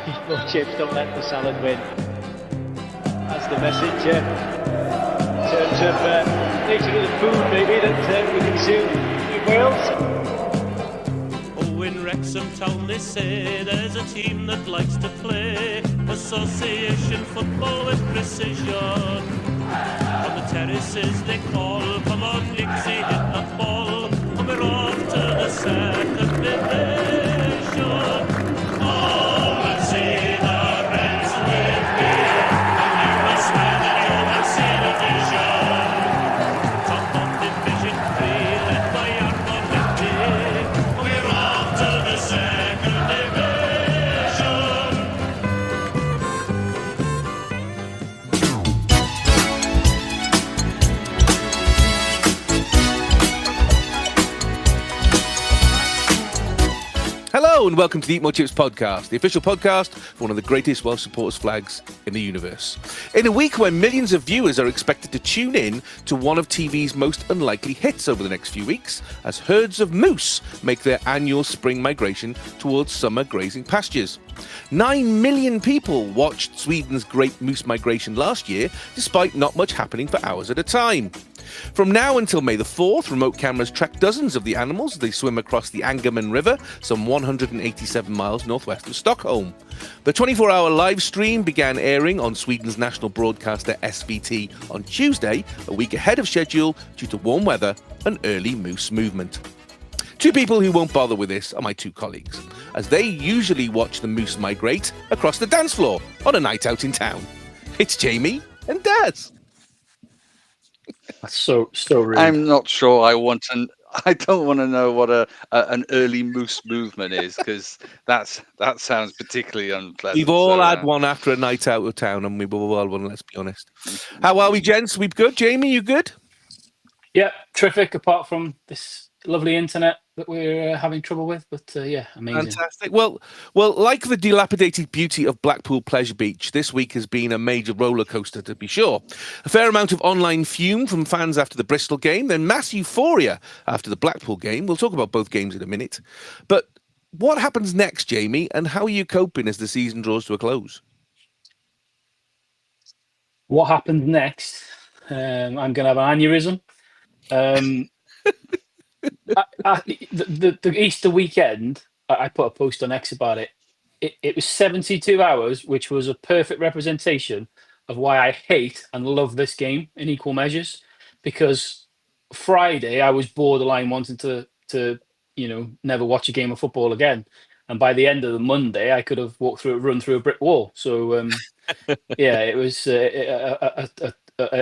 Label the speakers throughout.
Speaker 1: Eat more chips, don't let the salad win. That's the message in terms of nature of the food maybe that we consume in Wales.
Speaker 2: Oh, in Wrexham town they say there's a team that likes to play association football with precision. On the terraces they call, come on Nixie, hit that ball, and we're off to the second division. Oh, we'll see the Reds with me, and you will smile and you will see the vision. Top of Division 3, led by Arno Matty, we're off to the second
Speaker 3: Hello and welcome to the Eat More Chips podcast, the official podcast for one of the greatest Welsh supporters flags in the universe. In a week when millions of viewers are expected to tune in to one of TV's most unlikely hits over the next few weeks, as herds of moose make their annual spring migration towards summer grazing pastures. 9 million people watched Sweden's Great Moose Migration last year, despite not much happening for hours at a time. From now until May the 4th, remote cameras track dozens of the animals as they swim across the Angerman River, some 187 miles northwest of Stockholm. The 24-hour live stream began airing on Sweden's national broadcaster SVT on Tuesday, a week ahead of schedule due to warm weather and early moose movement. Two people who won't bother with this are my two colleagues, as they usually watch the moose migrate across the dance floor on a night out in town. It's Jamie and Daz.
Speaker 1: That's so rude.
Speaker 4: I'm not sure I don't want to know what an early moose movement is, because that sounds particularly unpleasant.
Speaker 3: We've all had one after a night out of town, and we've all had one, let's be honest. How are we, gents? We good? Jamie, you good?
Speaker 5: Yeah, terrific, apart from this lovely internet that we're having trouble with, but yeah, amazing.
Speaker 3: Fantastic. Well, like the dilapidated beauty of Blackpool Pleasure Beach, this week has been a major rollercoaster, to be sure. A fair amount of online fume from fans after the Bristol game, then mass euphoria after the Blackpool game. We'll talk about both games in a minute. But what happens next, Jamie, and how are you coping as the season draws to a close?
Speaker 5: What happens next? I'm going to have an aneurysm. The Easter weekend, I put a post on X about it. It was 72 hours, which was a perfect representation of why I hate and love this game in equal measures. Because Friday, I was borderline wanting to never watch a game of football again. And by the end of the Monday, I could have run through a brick wall. So, yeah, it was an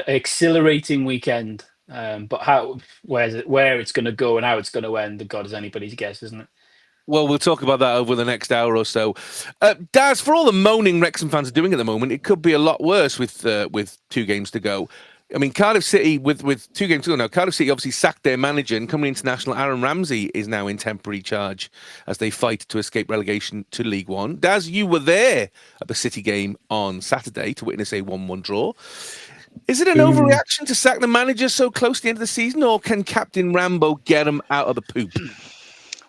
Speaker 5: exhilarating weekend. But where it's going to go and how it's going to end, God is anybody's guess, isn't it?
Speaker 3: Well, we'll talk about that over the next hour or so. Daz, for all the moaning Wrexham fans are doing at the moment, it could be a lot worse with 2 games to go. I mean, Cardiff City, with 2 games to go now, Cardiff City obviously sacked their manager, and Cymru international Aaron Ramsey is now in temporary charge as they fight to escape relegation to League One. Daz, you were there at the City game on Saturday to witness a 1-1 draw. Is it an overreaction to sack the manager so close to the end of the season, or can Captain Rambo get him out of the poop?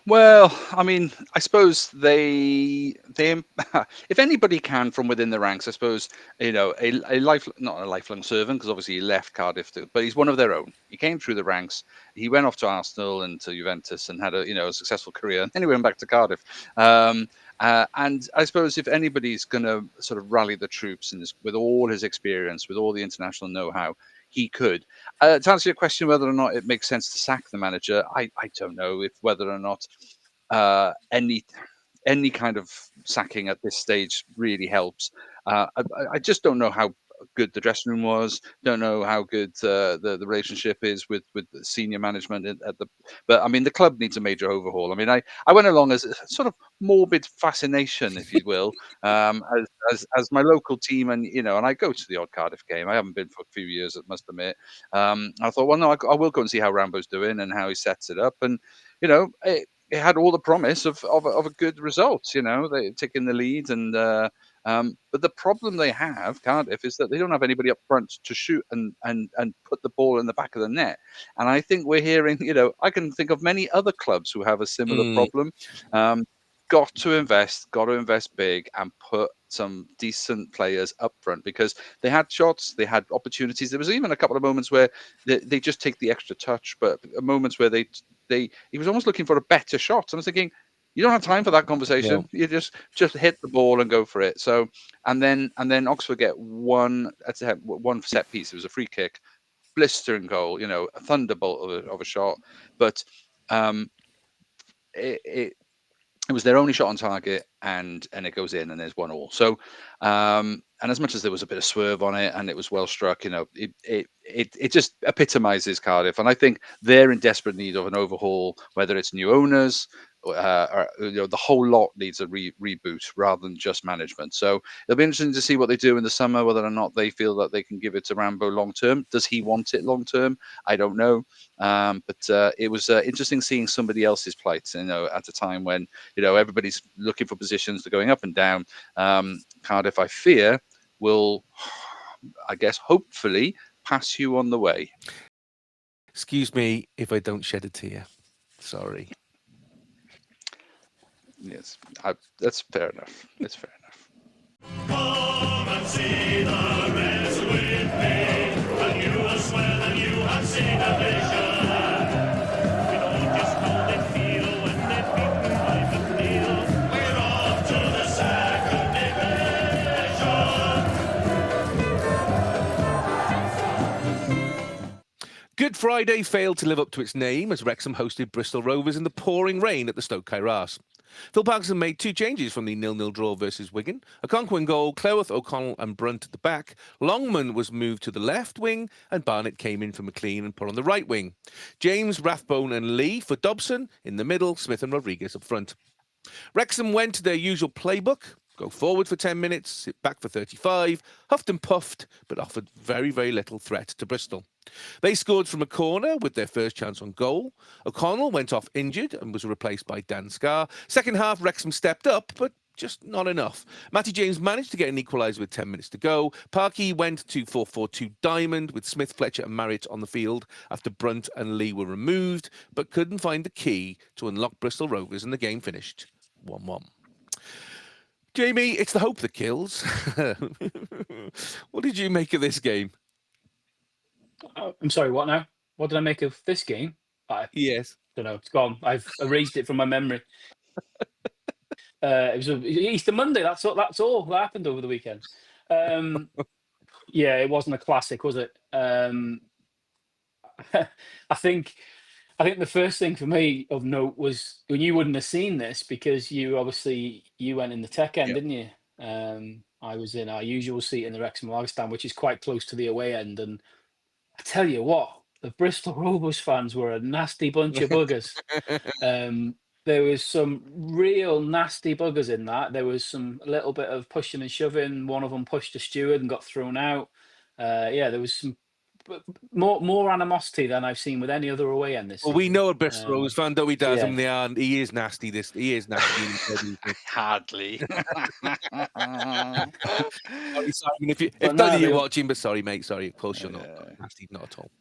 Speaker 4: Well, I mean, I suppose they if anybody can from within the ranks, I suppose, not a lifelong servant, because obviously he left Cardiff, but he's one of their own. He came through the ranks. He went off to Arsenal and to Juventus and had a successful career. And then he went back to Cardiff. And I suppose if anybody's going to sort of rally the troops with all his experience, with all the international know-how, he could. To answer your question, whether or not it makes sense to sack the manager, I don't know whether or not any kind of sacking at this stage really helps. I just don't know how good the dressing room was. Don't know how good the relationship is with the senior management but I mean, the club needs a major overhaul. I mean, I went along as a sort of morbid fascination, if you will, as my local team, and and I go to the odd Cardiff game. I haven't been for a few years, I must admit. I thought, well, no, I will go and see how Rambo's doing and how he sets it up, and it had all the promise of a good result. They taking the lead, and but the problem they have, Cardiff, is that they don't have anybody up front to shoot and put the ball in the back of the net. And I think we're hearing, I can think of many other clubs who have a similar problem. got to invest big and put some decent players up front, because they had shots, they had opportunities. There was even a couple of moments where they just take the extra touch, but moments where he was almost looking for a better shot. And I was thinking, you don't have time for that conversation.
Speaker 3: No.
Speaker 4: You just hit the ball and go for it. So and then Oxford get one set piece. It was a free kick, blistering goal, a thunderbolt of a shot, but it was their only shot on target, and it goes in, and there's 1-1. So, and as much as there was a bit of swerve on it, and it was well struck, it just epitomizes Cardiff, and I think they're in desperate need of an overhaul, whether it's new owners. Or, the whole lot needs a reboot rather than just management. So it'll be interesting to see what they do in the summer, whether or not they feel that they can give it to Rambo long term. Does he want it long term? I don't know. But it was interesting seeing somebody else's plight, at a time when everybody's looking for positions. They're going up and down. Cardiff, I fear, will, I guess, hopefully pass you on the way.
Speaker 3: Excuse me if I don't shed a tear. Sorry.
Speaker 4: Yes, that's fair enough. It's fair enough.
Speaker 2: Come and see the Reds with me, and you will swear that you have seen a vision. We know just how they feel when they beat me by McNeil. We're off to the second division.
Speaker 3: Good Friday failed to live up to its name as Wrexham hosted Bristol Rovers in the pouring rain at the Stoke Kairas. Phil Parkinson made 2 changes from the 0-0 draw versus Wigan. Okonkwo in goal, Cleworth, O'Connell and Brunt at the back. Longman was moved to the left wing and Barnett came in for McLean and put on the right wing. James, Rathbone and Lee for Dobson in the middle, Smith and Rodriguez up front. Wrexham went to their usual playbook. Go forward for 10 minutes, sit back for 35, huffed and puffed, but offered very, very little threat to Bristol. They scored from a corner with their first chance on goal. O'Connell went off injured and was replaced by Dan Scarr. Second half, Wrexham stepped up, but just not enough. Matty James managed to get an equaliser with 10 minutes to go. Parkey went to 4-4-2 diamond with Smith, Fletcher and Marriott on the field after Brunt and Lee were removed, but couldn't find the key to unlock Bristol Rovers, and the game finished 1-1. Jamie, it's the hope that kills. What did you make of this game?
Speaker 5: I'm sorry, what now? What did I make of this game?
Speaker 3: Yes.
Speaker 5: Don't know. It's gone. I've erased it from my memory. It was Easter Monday. That's all that happened over the weekend. Yeah, it wasn't a classic, was it? I think the first thing for me of note was when you wouldn't have seen this because you went in the tech end, didn't you? I was in our usual seat in the Wrexham Lager stand, which is quite close to the away end, and I tell you what, the Bristol Rovers fans were a nasty bunch of buggers. There was some real nasty buggers in that. There was a little bit of pushing and shoving. One of them pushed a steward and got thrown out. There was some more animosity than I've seen with any other away end this season.
Speaker 3: Well, we know a Bristol Rovers fan, don't we, Daz?
Speaker 5: yeah.
Speaker 3: And they are. He is nasty. He is nasty.
Speaker 4: Hardly.
Speaker 3: Sorry, Simon, if
Speaker 5: But
Speaker 3: none
Speaker 5: no,
Speaker 3: of you
Speaker 5: they-
Speaker 3: watching, but sorry, mate. Sorry, of course you're not nasty, not at all.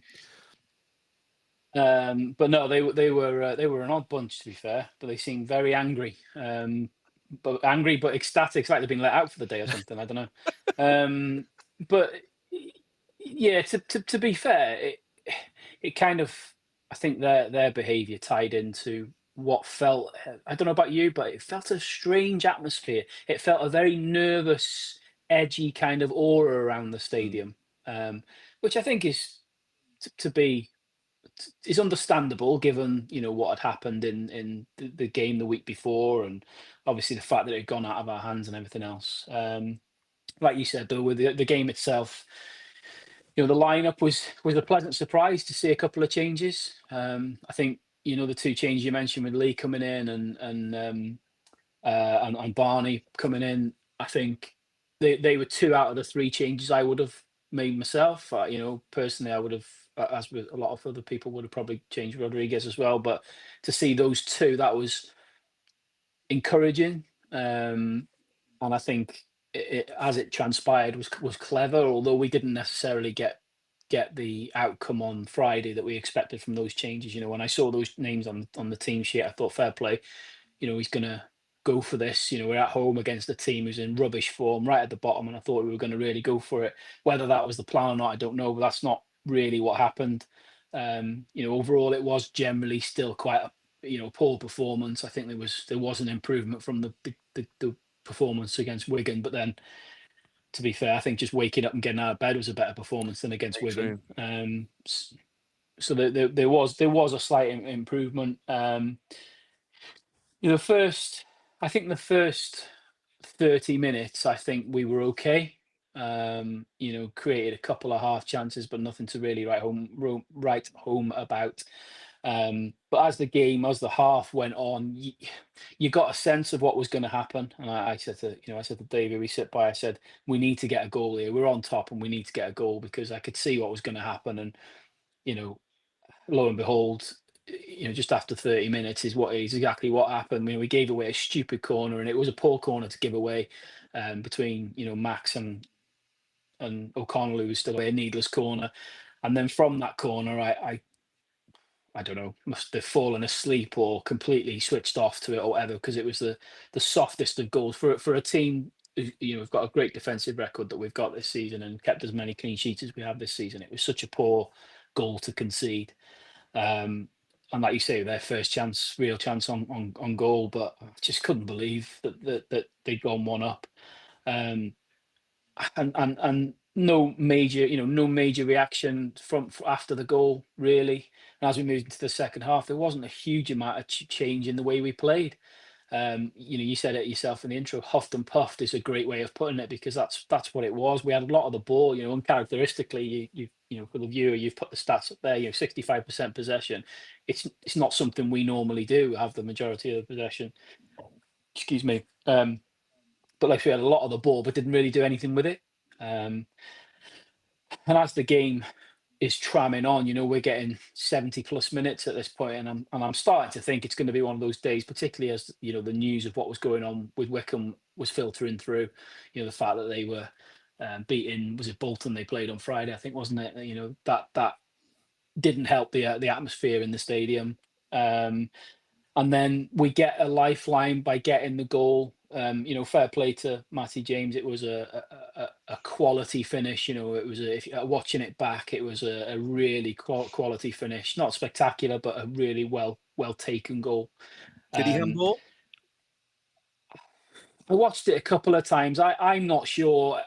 Speaker 5: But no, they were an odd bunch, to be fair. But they seemed very angry, but ecstatic, it's like they've been let out for the day or something. I don't know. But yeah, to be fair, it kind of, I think their behaviour tied into what felt, I don't know about you, but it felt a strange atmosphere. It felt a very nervous, edgy kind of aura around the stadium, which I think is is understandable given what had happened in the game the week before, and obviously the fact that it had gone out of our hands and everything else. Like you said, though, with the game itself, the lineup was a pleasant surprise to see a couple of changes. I think the 2 changes you mentioned with Lee coming in and Barney coming in. I think they were 2 out of the 3 changes I would have made myself. Personally, I would have, as with a lot of other people, would have probably changed Rodriguez as well. But to see those 2, that was encouraging. And I think as it transpired was clever, although we didn't necessarily get the outcome on Friday that we expected from those changes. When I saw those names on the team sheet, I thought fair play. He's gonna go for this. We're at home against a team who's in rubbish form, right at the bottom, and I thought we were going to really go for it. Whether that was the plan or not, I don't know, but that's not really what happened. Overall, it was generally still quite a poor performance. I think there was an improvement from the performance against Wigan, but then, to be fair, I think just waking up and getting out of bed was a better performance than against Wigan. So there was a slight improvement. The first 30 minutes, I think we were okay. Created a couple of half chances, but nothing to really write home about. But as the half went on, you got a sense of what was going to happen. And I said to David, we sit by, I said, we need to get a goal here. We're on top and we need to get a goal, because I could see what was going to happen. And, lo and behold, just after 30 minutes is exactly what happened. We gave away a stupid corner, and it was a poor corner to give away, between, Max and O'Connell, who was still a needless corner. And then from that corner, I don't know, must have fallen asleep or completely switched off to it or whatever, because it was the softest of goals for a team. We've got a great defensive record that we've got this season and kept as many clean sheets as we have this season. It was such a poor goal to concede. And like you say, their first real chance on goal, but I just couldn't believe that they'd gone one up. And no major reaction from after the goal, really. And as we moved into the second half, there wasn't a huge amount of change in the way we played. You said it yourself in the intro. Huffed and puffed is a great way of putting it, because that's what it was. We had a lot of the ball. Uncharacteristically, for the viewer, you've put the stats up there. 65% possession. It's not something we normally do. Have the majority of the possession. Excuse me. But we had a lot of the ball, but didn't really do anything with it. And as the game is tramming on, we're getting 70 plus minutes at this point, and I'm starting to think it's going to be one of those days, particularly as the news of what was going on with Wycombe was filtering through. The fact that they were beating, was it Bolton they played on Friday, I think, wasn't it? That didn't help the atmosphere in the stadium. And then we get a lifeline by getting the goal. Fair play to Matty James. It was a quality finish. It was if watching it back, it was a really quality finish. Not spectacular, but a really well taken goal.
Speaker 3: Did he handball?
Speaker 5: I watched it a couple of times. I'm not sure.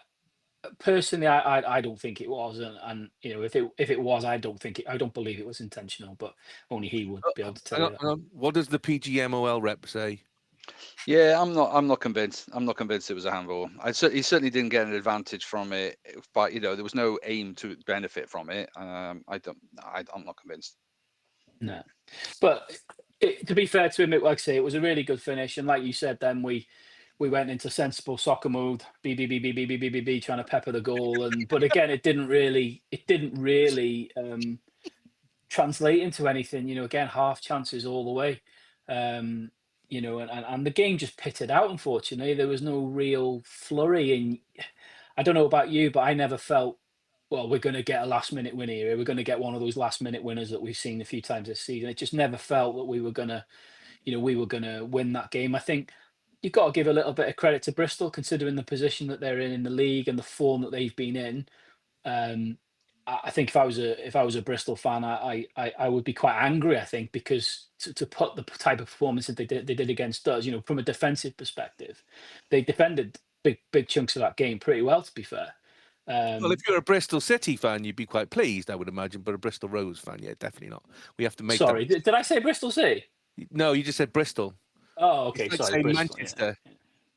Speaker 5: Personally, I don't think it was, and if it was, I don't believe it was intentional. But only he would be able to tell you that.
Speaker 3: What does the PGMOL rep say?
Speaker 4: Yeah, I'm not convinced. I'm not convinced it was a handball. He certainly didn't get an advantage from it, but there was no aim to benefit from it. I'm not convinced.
Speaker 5: No, but to be fair to him, like I say, it was a really good finish, and like you said, then we went into sensible soccer mode, trying to pepper the goal, but again, it didn't really translate into anything. Again, half chances all the way. And the game just pitted out. Unfortunately, there was no real flurry. And I don't know about you, but I never felt, well, we're going to get a last minute win here. We're going to get one of those last minute winners that we've seen a few times this season. It just never felt that we were going to win that game. I think you've got to give a little bit of credit to Bristol, considering the position that they're in the league and the form that they've been in. I think if I was a Bristol fan, I would be quite angry. I think, because to put the type of performance that they did against us, from a defensive perspective, they defended big chunks of that game pretty well, to be fair.
Speaker 3: Well, if you're a Bristol City fan, you'd be quite pleased, I would imagine. But a Bristol Rovers fan, yeah, definitely not. We have to make.
Speaker 5: Sorry, did I say Bristol City?
Speaker 3: No, you just said Bristol.
Speaker 5: Oh, okay. Sorry, Bristol,
Speaker 3: Manchester.
Speaker 5: Yeah.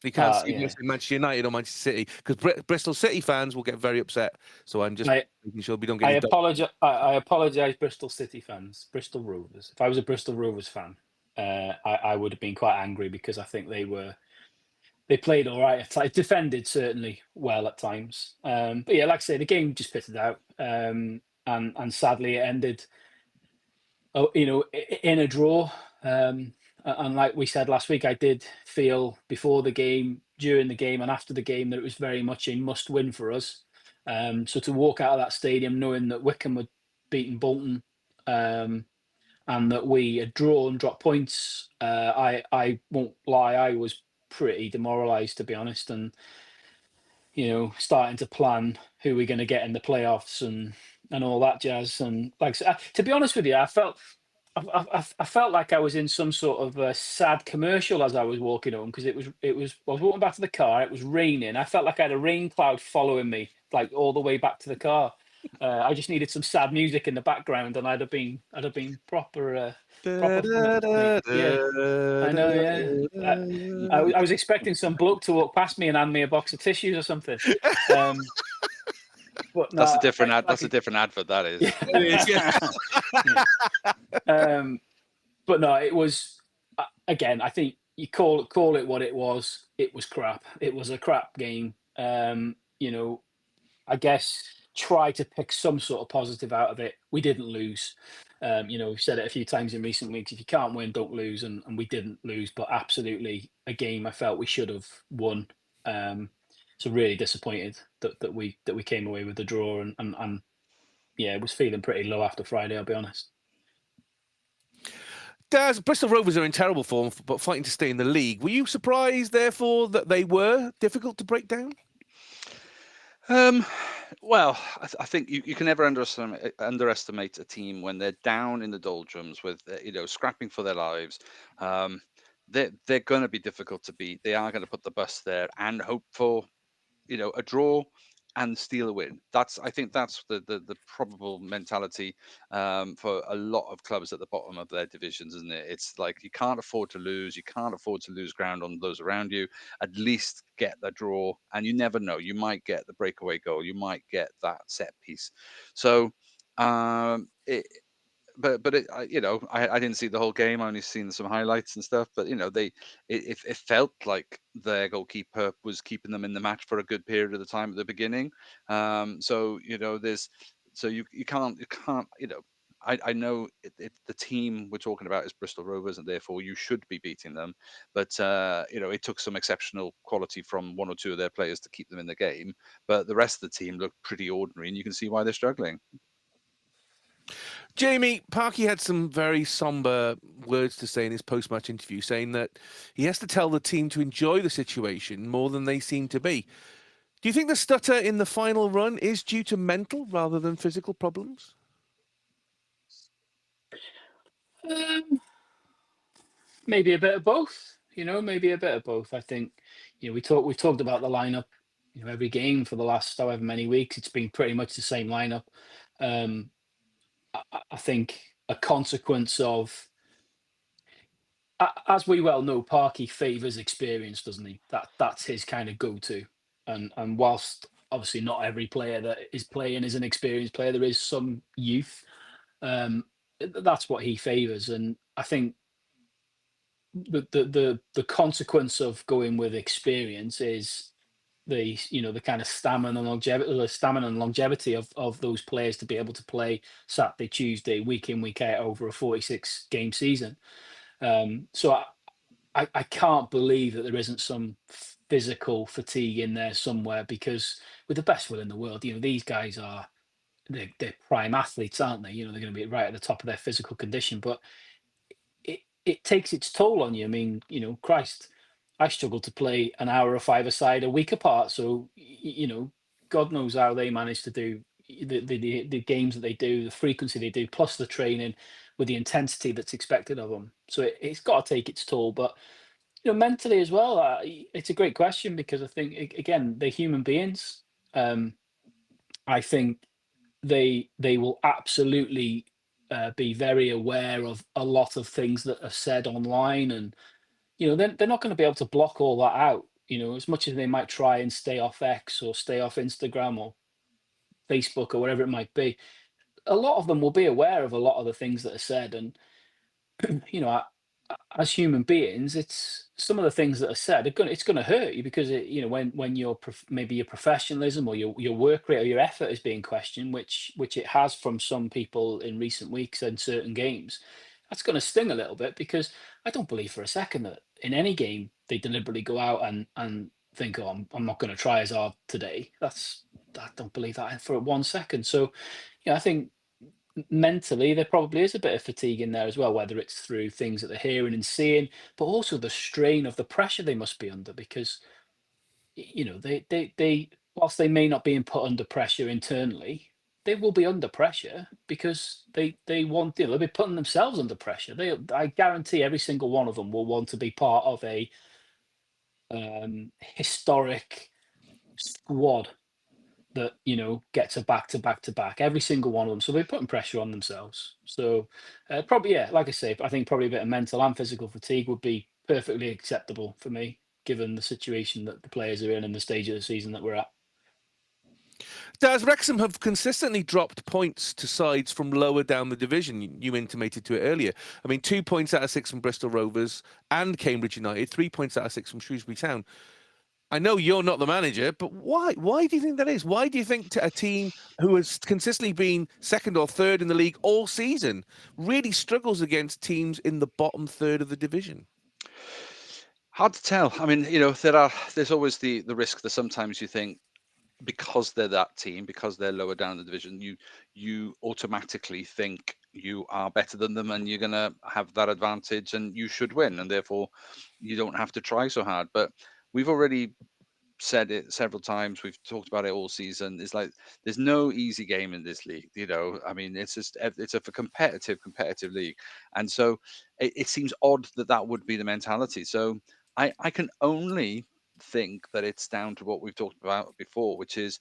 Speaker 3: You can't see Manchester United or Manchester City, because Bristol City fans will get very upset. So I'm just making sure we don't get.
Speaker 5: I apologise, Bristol City fans. Bristol Rovers. If I was a Bristol Rovers fan, I would have been quite angry, because I think they played all right. Defended certainly well at times. But yeah, like I say, the game just pitted out, and sadly it ended, in a draw. And like we said last week, I did feel before the game, during the game, and after the game that it was very much a must-win for us. So to walk out of that stadium knowing that Wycombe had beaten Bolton, and that we had drawn, dropped points, I won't lie, I was pretty demoralised, to be honest, and starting to plan who we're going to get in the playoffs and all that jazz. And like to be honest with you, I felt like I was in some sort of a sad commercial as I was walking home, because I was walking back to the car. It was raining. I felt like I had a rain cloud following me, like all the way back to the car. I just needed some sad music in the background, and I'd have been proper mate. Yeah, I know. Yeah, I was expecting some bloke to walk past me and hand me a box of tissues or something. But no,
Speaker 4: That's a different ad.
Speaker 5: like
Speaker 4: That's a different advert. That is.
Speaker 5: Yeah.
Speaker 3: It is, yeah.
Speaker 5: But no, it was again. I think you call it what it was. It was crap. It was a crap game. I guess try to pick some sort of positive out of it. We didn't lose. We've said it a few times in recent weeks. If you can't win, don't lose, and we didn't lose. But absolutely a game I felt we should have won. So really disappointed that we came away with the draw, and yeah, it was feeling pretty low after Friday, I'll be honest.
Speaker 3: Daz, Bristol Rovers are in terrible form, but fighting to stay in the league. Were you surprised, therefore, that they were difficult to break down?
Speaker 4: Well, I think you can never underestimate a team when they're down in the doldrums with scrapping for their lives. They're going to be difficult to beat. They are going to put the bus there and hope for a draw and steal a win. I think that's the probable mentality for a lot of clubs at the bottom of their divisions, isn't it? It's like you can't afford to lose. You can't afford to lose ground on those around you. At least get the draw, and you never know. You might get the breakaway goal. You might get that set piece. So I didn't see the whole game. I only seen some highlights and stuff. But it felt like their goalkeeper was keeping them in the match for a good period of the time at the beginning. So you can't. I know the team we're talking about is Bristol Rovers, and therefore you should be beating them. But it took some exceptional quality from one or two of their players to keep them in the game. But the rest of the team looked pretty ordinary, and you can see why they're struggling.
Speaker 3: Jamie, Parky had some very somber words to say in his post-match interview, saying that he has to tell the team to enjoy the situation more than they seem to be. Do you think the stutter in the final run is due to mental rather than physical problems?
Speaker 5: Maybe a bit of both. Maybe a bit of both. I think we've talked about the lineup. Every game for the last however many weeks, it's been pretty much the same lineup. I think a consequence of, as we well know, Parky favours experience, doesn't he? That's his kind of go-to. And whilst obviously not every player that is playing is an experienced player, there is some youth. That's what he favours, and I think the consequence of going with experience is the kind of stamina and longevity of those players to be able to play Saturday, Tuesday, week in, week out over a 46 game season. So I can't believe that there isn't some physical fatigue in there somewhere, because with the best will in the world, these guys they're prime athletes, aren't they? They're going to be right at the top of their physical condition, but it takes its toll on you. I mean, Christ, I struggle to play an hour or five-a-side a week apart. So, God knows how they manage to do the games that they do, the frequency they do, plus the training with the intensity that's expected of them. So it's got to take its toll. But, mentally as well, it's a great question, because I think, again, they're human beings. I think they will absolutely be very aware of a lot of things that are said online, and they're not going to be able to block all that out. As much as they might try and stay off X or stay off Instagram or Facebook or whatever it might be, a lot of them will be aware of a lot of the things that are said. And as human beings, it's some of the things that are said it's going to hurt you, because when maybe your professionalism or your work rate or your effort is being questioned, which it has from some people in recent weeks in certain games, that's going to sting a little bit, because I don't believe for a second that in any game they deliberately go out and think, oh, I'm not going to try as hard today. I don't believe that for 1 second. So I think mentally, there probably is a bit of fatigue in there as well, whether it's through things that they're hearing and seeing, but also the strain of the pressure they must be under because they whilst they may not be put under pressure internally, they will be under pressure because they want they'll be putting themselves under pressure. I guarantee every single one of them will want to be part of a historic squad that gets a back to back to back. Every single one of them. So they're putting pressure on themselves. So probably like I say, I think probably a bit of mental and physical fatigue would be perfectly acceptable for me, given the situation that the players are in and the stage of the season that we're at.
Speaker 3: Does Wrexham have consistently dropped points to sides from lower down the division? You intimated to it earlier. I mean, 2 points out of 6 from Bristol Rovers and Cambridge United, 3 points out of 6 from Shrewsbury Town. I know you're not the manager, but why? Why do you think that is? Why do you think a team who has consistently been second or third in the league all season really struggles against teams in the bottom third of the division?
Speaker 4: Hard to tell. I mean, there's always the risk that sometimes you think, because they're that team, because they're lower down in the division, you automatically think you are better than them and you're going to have that advantage and you should win, and therefore you don't have to try so hard. But we've already said it several times, we've talked about it all season. It's like there's no easy game in this league. I mean, it's a competitive league, and so it seems odd that would be the mentality. So I can only think that it's down to what we've talked about before, which is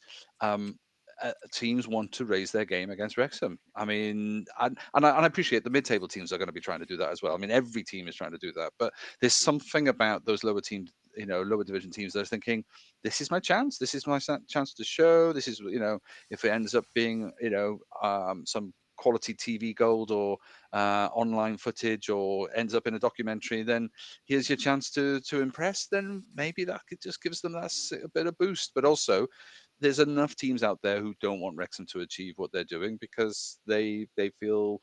Speaker 4: teams want to raise their game against Wrexham. I mean, and I appreciate the mid-table teams are going to be trying to do that as well. I mean, every team is trying to do that, but there's something about those lower teams, lower division teams that are thinking, this is my chance. This is my chance to show. This is, if it ends up being, some quality TV gold or online footage, or ends up in a documentary, then here's your chance to impress. Then maybe that just gives them a bit of boost. But also, there's enough teams out there who don't want Wrexham to achieve what they're doing because they feel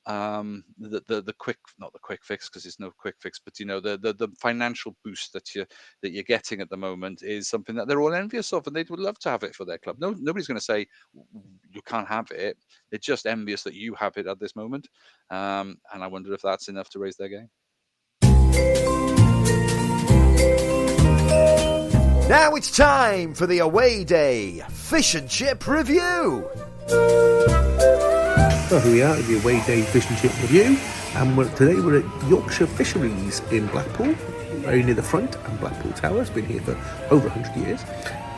Speaker 4: the quick, not the quick fix, because there's no quick fix, but the financial boost that you're getting at the moment is something that they're all envious of, and they would love to have it for their club. Nobody's going to say you can't have it. They're just envious that you have it at this moment, and I wonder if that's enough to raise their game.
Speaker 6: Now it's time for the away day fish and chip review.
Speaker 3: Well, here we are at the away day fish and chip review, and today we're at Yorkshire Fisheries in Blackpool, very near the front, and Blackpool Tower has been here for over 100 years.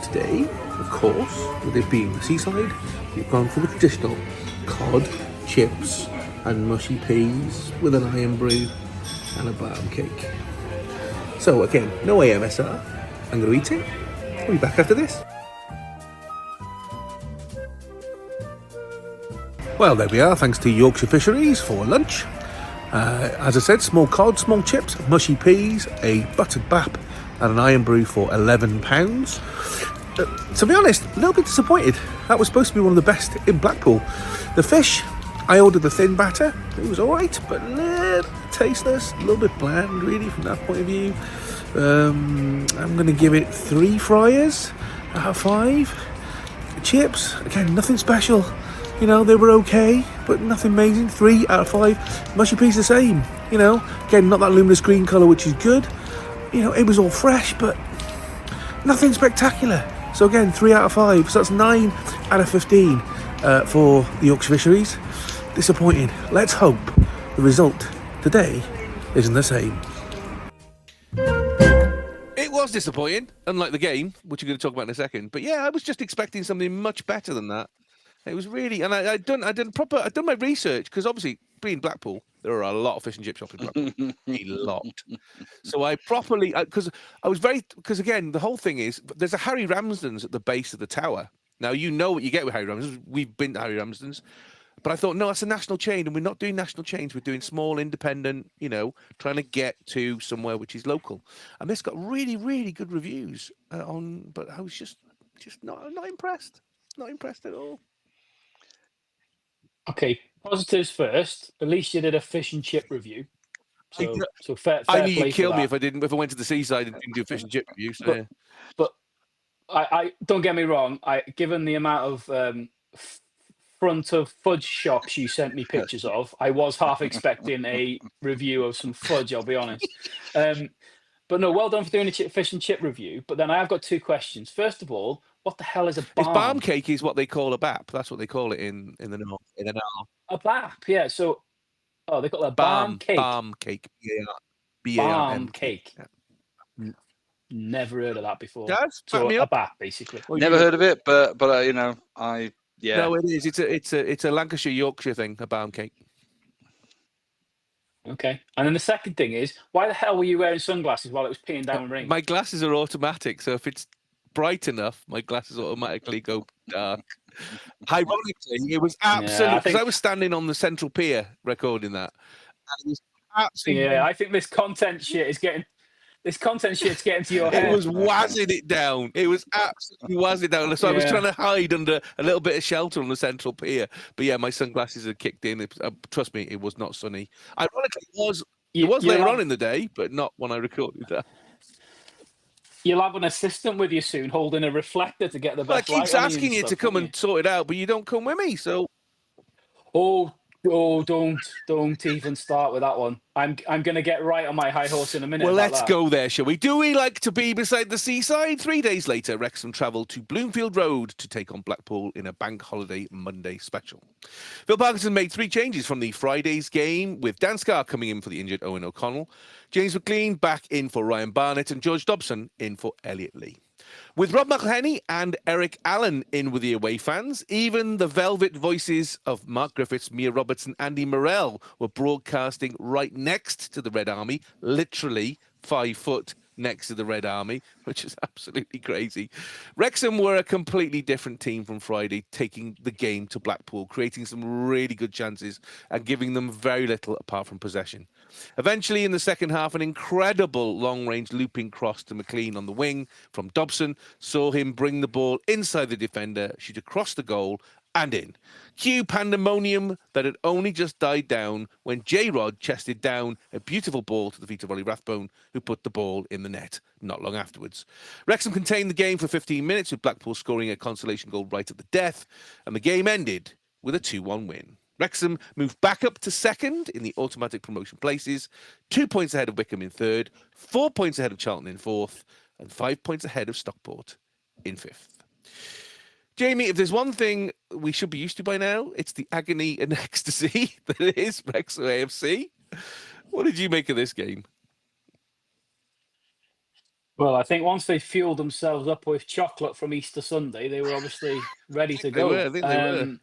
Speaker 3: Today, of course, with it being the seaside, we've gone for the traditional cod, chips and mushy peas with an iron brew and a barm cake. So again, no AMSR. I'm going to eat it. I'll be back after this. Well, there we are, thanks to Yorkshire Fisheries for lunch. As I said, small cod, small chips, mushy peas, a buttered bap and an iron brew for £11. To be honest, a little bit disappointed. That was supposed to be one of the best in Blackpool. The fish, I ordered the thin batter. It was all right, but a little tasteless, a little bit bland, really, from that point of view. I'm going to give it 3 fryers out of 5. Chips, again, nothing special. They were okay, but nothing amazing. 3 out of 5. Mushy peas the same. Again, not that luminous green colour, which is good. It was all fresh, but nothing spectacular. So again, 3 out of 5. So that's 9 out of 15 for the Yorkshire Fisheries. Disappointing. Let's hope the result today isn't the same. It was disappointing, unlike the game, which we're going to talk about in a second. But yeah, I was just expecting something much better than that. It was really, and I'd done my research, because obviously being Blackpool, there are a lot of fish and chip shops in Blackpool, a lot. So I properly, because again, the whole thing is there's a Harry Ramsden's at the base of the tower. Now you know what you get with Harry Ramsden's. We've been to Harry Ramsden's, but I thought, no, that's a national chain, and we're not doing national chains. We're doing small, independent. Trying to get to somewhere which is local. And this got really, really good reviews but I was just not impressed. Not impressed at all.
Speaker 5: Okay, positives first. At least you did a fish and chip review. So fair
Speaker 3: I knew
Speaker 5: play
Speaker 3: you'd kill
Speaker 5: for
Speaker 3: me
Speaker 5: that.
Speaker 3: if I went to the seaside and didn't do a fish and chip review. So,
Speaker 5: but I don't get me wrong. Given the amount of front of fudge shops you sent me pictures of. I was half expecting a review of some fudge, I'll be honest. But no, well done for doing a fish and chip review. But then I have got two questions. First of all, what the hell is a
Speaker 3: It's
Speaker 5: barm?
Speaker 3: barm cake is what they call a bap. That's what they call it in the north. In the north.
Speaker 5: A bap, yeah. So, they call it a barm cake.
Speaker 3: Barm cake.
Speaker 5: Barm cake.
Speaker 3: Yeah.
Speaker 5: Never heard of that before.
Speaker 3: Does?
Speaker 5: So
Speaker 3: Back me
Speaker 5: a
Speaker 3: up.
Speaker 5: bap, basically.
Speaker 4: Never heard of it, but yeah.
Speaker 3: No, it is. It's a Lancashire Yorkshire thing. A barm cake.
Speaker 5: Okay. And then the second thing is, why the hell were you wearing sunglasses while it was peeing down with rain?
Speaker 3: My glasses are automatic, so if it's bright enough, my glasses automatically go dark. Ironically, it was absolutely because I was standing on the Central Pier recording that. And it was absolutely.
Speaker 5: Yeah, I think this content shit's getting to your head.
Speaker 3: It was wazzing it down. It was absolutely wazzing it down. So I was trying to hide under a little bit of shelter on the Central Pier. But yeah, my sunglasses had kicked in. Trust me, it was not sunny. Ironically, it was later on in the day, but not when I recorded that.
Speaker 5: You'll have an assistant with you soon holding a reflector to get the best light.
Speaker 3: I keep asking you to come and sort it out, but you don't come with me. So,
Speaker 5: don't even start with that one. I'm going to get right on my high horse in a minute.
Speaker 3: Well, let's go there, shall we? Do we like to be beside the seaside? 3 days later, Wrexham travelled to Bloomfield Road to take on Blackpool in a bank holiday Monday special. Phil Parkinson made 3 changes from the Friday's game, with Dan Scarr coming in for the injured Owen O'Connell, James McLean back in for Ryan Barnett, and George Dobson in for Elliot Lee. With Rob McElhenney and Eric Allen in with the away fans, even the velvet voices of Mark Griffiths, Mia Roberts and Andy Morrell were broadcasting right next to the Red Army, literally 5 foot next to the Red Army, which is absolutely crazy. Wrexham were a completely different team from Friday, taking the game to Blackpool, creating some really good chances and giving them very little apart from possession. Eventually, in the second half, an incredible long-range looping cross to McLean on the wing from Dobson saw him bring the ball inside the defender, shoot across the goal, and in. Cue pandemonium that had only just died down when J-Rod chested down a beautiful ball to the feet of Ollie Rathbone, who put the ball in the net not long afterwards. Wrexham contained the game for 15 minutes, with Blackpool scoring a consolation goal right at the death, and the game ended with a 2-1 win. Wrexham moved back up to second in the automatic promotion places, 2 points ahead of Wycombe in third, 4 points ahead of Charlton in fourth, and 5 points ahead of Stockport in fifth. Jamie, if there's one thing we should be used to by now, it's the agony and ecstasy that is Wrexham AFC. What did you make of this game?
Speaker 5: Well, I think once they fueled themselves up with chocolate from Easter Sunday, they were obviously ready to go.
Speaker 3: I think they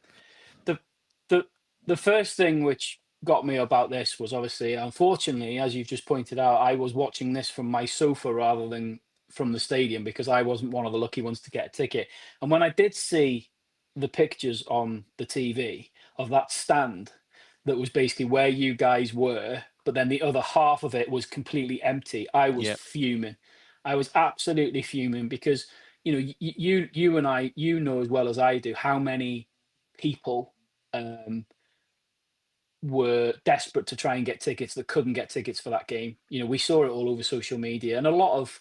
Speaker 3: were.
Speaker 5: The first thing which got me about this was obviously, unfortunately, as you've just pointed out, I was watching this from my sofa rather than from the stadium because I wasn't one of the lucky ones to get a ticket. And when I did see the pictures on the TV of that stand that was basically where you guys were, but then the other half of it was completely empty, I was fuming. I was absolutely fuming because, you and I, know as well as I do how many people were desperate to try and get tickets that couldn't get tickets for that game. We saw it all over social media, and a lot of,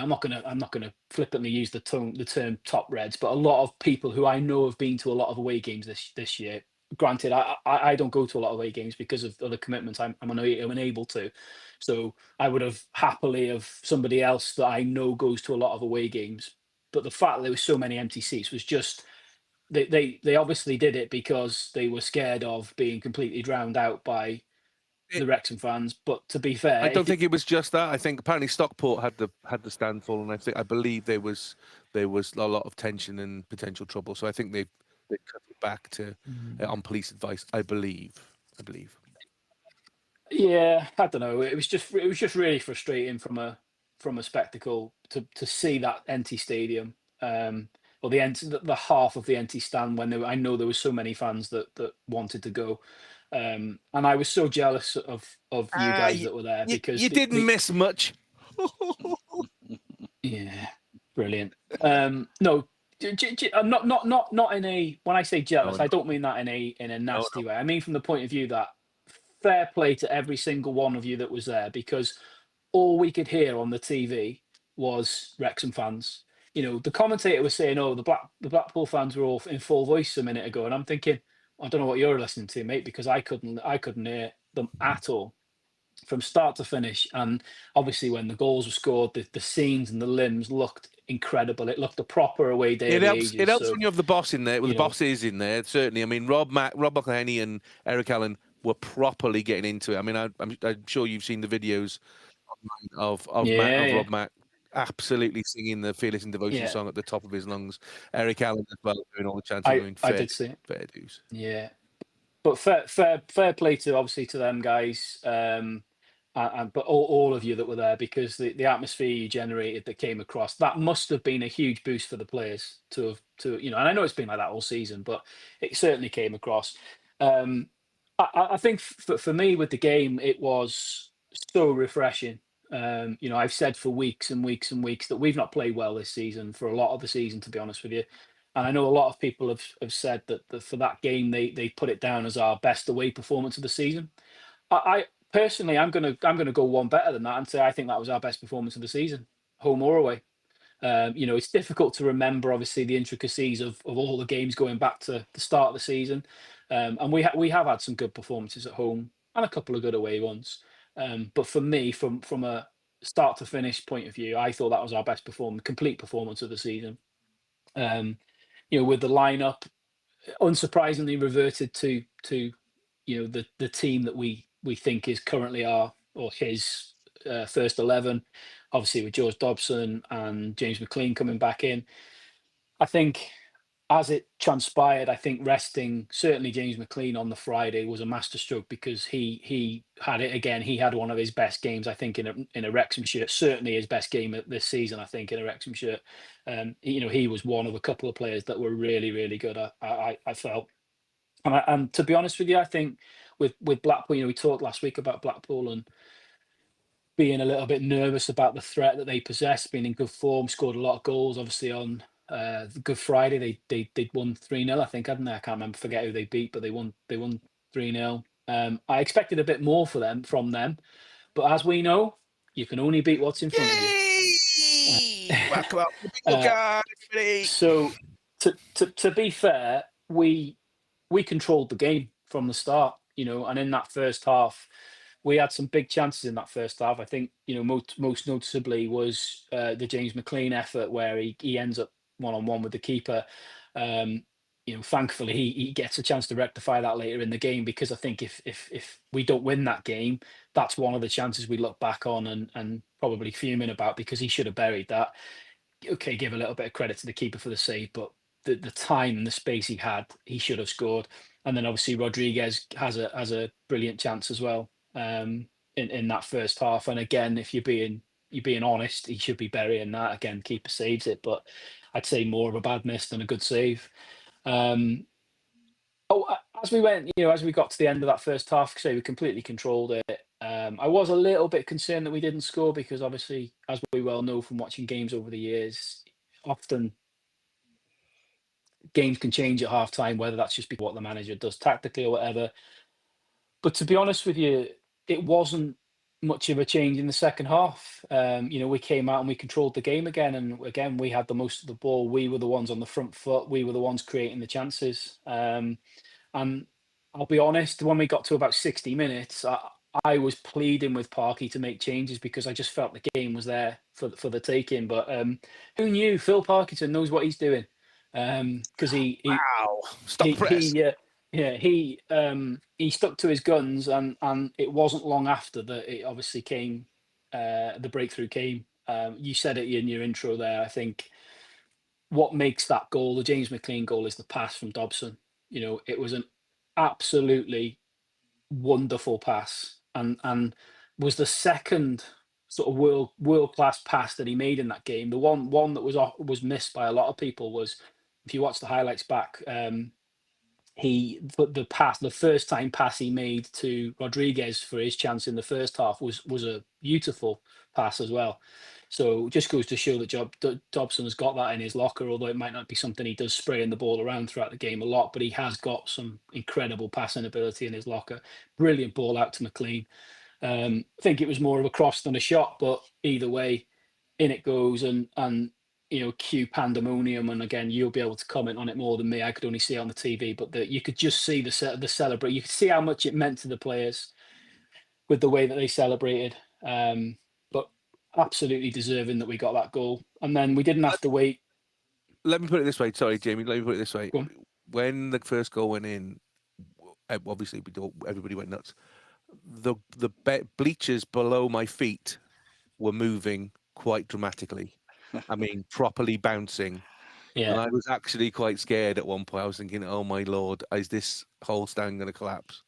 Speaker 5: I'm not gonna flippantly use the term top reds, but a lot of people who I know have been to a lot of away games this year. Granted, I don't go to a lot of away games because of other commitments I'm unable to. So I would have happily of somebody else that I know goes to a lot of away games. But the fact that there were so many empty seats was just, they obviously did it because they were scared of being completely drowned out by the Wrexham fans. But to be fair,
Speaker 3: I don't think it was just that. I think apparently Stockport had the stand full, and I believe there was a lot of tension and potential trouble. So I think they cut it back to on police advice. I believe.
Speaker 5: Yeah, I don't know. It was just really frustrating from a spectacle to see that empty stadium. Or the half of the empty stand when I know there were so many fans that wanted to go, and I was so jealous of you guys that were there because
Speaker 3: you didn't miss much.
Speaker 5: Yeah, brilliant. No, not in a, when I say jealous, I don't mean that in a nasty way. I mean from the point of view that fair play to every single one of you that was there, because all we could hear on the TV was Wrexham fans. The commentator was saying, "Oh, the Blackpool fans were all in full voice a minute ago," and I'm thinking, I don't know what you're listening to, mate, because I couldn't hear them at all from start to finish. And obviously, when the goals were scored, the scenes and the limbs looked incredible. It looked a proper away day
Speaker 3: It
Speaker 5: of the
Speaker 3: helps. It
Speaker 5: ages.
Speaker 3: helps
Speaker 5: So,
Speaker 3: when you have the boss in there. Well, the
Speaker 5: you know,
Speaker 3: boss is in there, certainly. I mean, Rob McElhenney and Eric Allen were properly getting into it. I mean, I'm sure you've seen the videos of
Speaker 5: yeah,
Speaker 3: Rob Mack absolutely singing the Fearless and Devotion
Speaker 5: yeah.
Speaker 3: song at the top of his lungs. Eric Allen as well doing all the chanting. I mean,
Speaker 5: I
Speaker 3: fair,
Speaker 5: did see it.
Speaker 3: fair dues.
Speaker 5: Yeah, but fair play to obviously to them guys. But all of you that were there, because the atmosphere you generated that came across, that must have been a huge boost for the players and I know it's been like that all season, but it certainly came across. I think for me with the game, it was so refreshing. I've said for weeks and weeks and weeks that we've not played well this season, for a lot of the season, to be honest with you. And I know a lot of people have said that for that game, they put it down as our best away performance of the season. I personally, I'm gonna go one better than that and say I think that was our best performance of the season, home or away. It's difficult to remember, obviously, the intricacies of all the games going back to the start of the season, and we have had some good performances at home and a couple of good away ones. But for me, from a start to finish point of view, I thought that was our best complete performance of the season. With the lineup, unsurprisingly reverted to the team that we think is currently our or his first 11, obviously with George Dobson and James McLean coming back in. I think as it transpired, I think resting certainly James McLean on the Friday was a masterstroke, because he had it again. He had one of his best games, I think, in a Wrexham shirt. Certainly his best game this season, I think, in a Wrexham shirt. He was one of a couple of players that were really, really good. I felt, and to be honest with you, I think with Blackpool, we talked last week about Blackpool and being a little bit nervous about the threat that they possess, being in good form, scored a lot of goals. Obviously on Good Friday, they won 3-0, I think, hadn't they? I can't remember, forget who they beat, but they won 3-0. I expected a bit more from them, but as we know, you can only beat what's in front of you.
Speaker 3: Welcome up to the bingo card, everybody.
Speaker 5: So to be fair, we controlled the game from the start, and in that first half, we had some big chances in that first half. I think, most noticeably was the James McLean effort, where he ends up one-on-one with the keeper. Thankfully he gets a chance to rectify that later in the game, because I think if we don't win that game, that's one of the chances we look back on and probably fuming about, because he should have buried that. Okay, give a little bit of credit to the keeper for the save, but the time and the space he had, he should have scored. And then obviously Rodriguez has a brilliant chance as well in that first half. And again, if you're being honest, he should be burying that. Again, keeper saves it, but I'd say more of a bad miss than a good save. As we went, as we got to the end of that first half, we completely controlled it. I was a little bit concerned that we didn't score, because obviously, as we well know from watching games over the years, often games can change at half time, whether that's just because what the manager does tactically or whatever. But to be honest with you, it wasn't much of a change in the second half. We came out and we controlled the game again, and again we had the most of the ball. We were the ones on the front foot. We were the ones creating the chances. And I'll be honest, when we got to about 60 minutes, I was pleading with Parky to make changes, because I just felt the game was there for the taking. But who knew? Phil Parkinson knows what he's doing, because
Speaker 3: Wow! Stop the press.
Speaker 5: he stuck to his guns, and it wasn't long after that it obviously came. The breakthrough came. You said it in your intro there. I think what makes that goal, the James McLean goal, is the pass from Dobson. It was an absolutely wonderful pass, and was the second sort of world class pass that he made in that game. The one that was missed by a lot of people was, if you watch the highlights back, the first time pass he made to Rodriguez for his chance in the first half was a beautiful pass as well. So just goes to show that Dobson has got that in his locker, although it might not be something he does spraying the ball around throughout the game a lot, but he has got some incredible passing ability in his locker. Brilliant ball out to McLean. I think it was more of a cross than a shot, but either way, in it goes. And cue pandemonium, and again, you'll be able to comment on it more than me. I could only see it on the TV, but you could just see the celebrate. You could see how much it meant to the players with the way that they celebrated. But absolutely deserving that we got that goal, and then we didn't have to wait.
Speaker 3: Let me put it this way. Sorry, Jamie. Let me put it this way.
Speaker 5: Go on.
Speaker 3: When the first goal went in, obviously everybody went nuts. The bleachers below my feet were moving quite dramatically. I mean, properly bouncing. And
Speaker 5: Yeah,
Speaker 3: I was actually quite scared at one point. I was thinking, "Oh my lord, is this whole stand going to collapse?"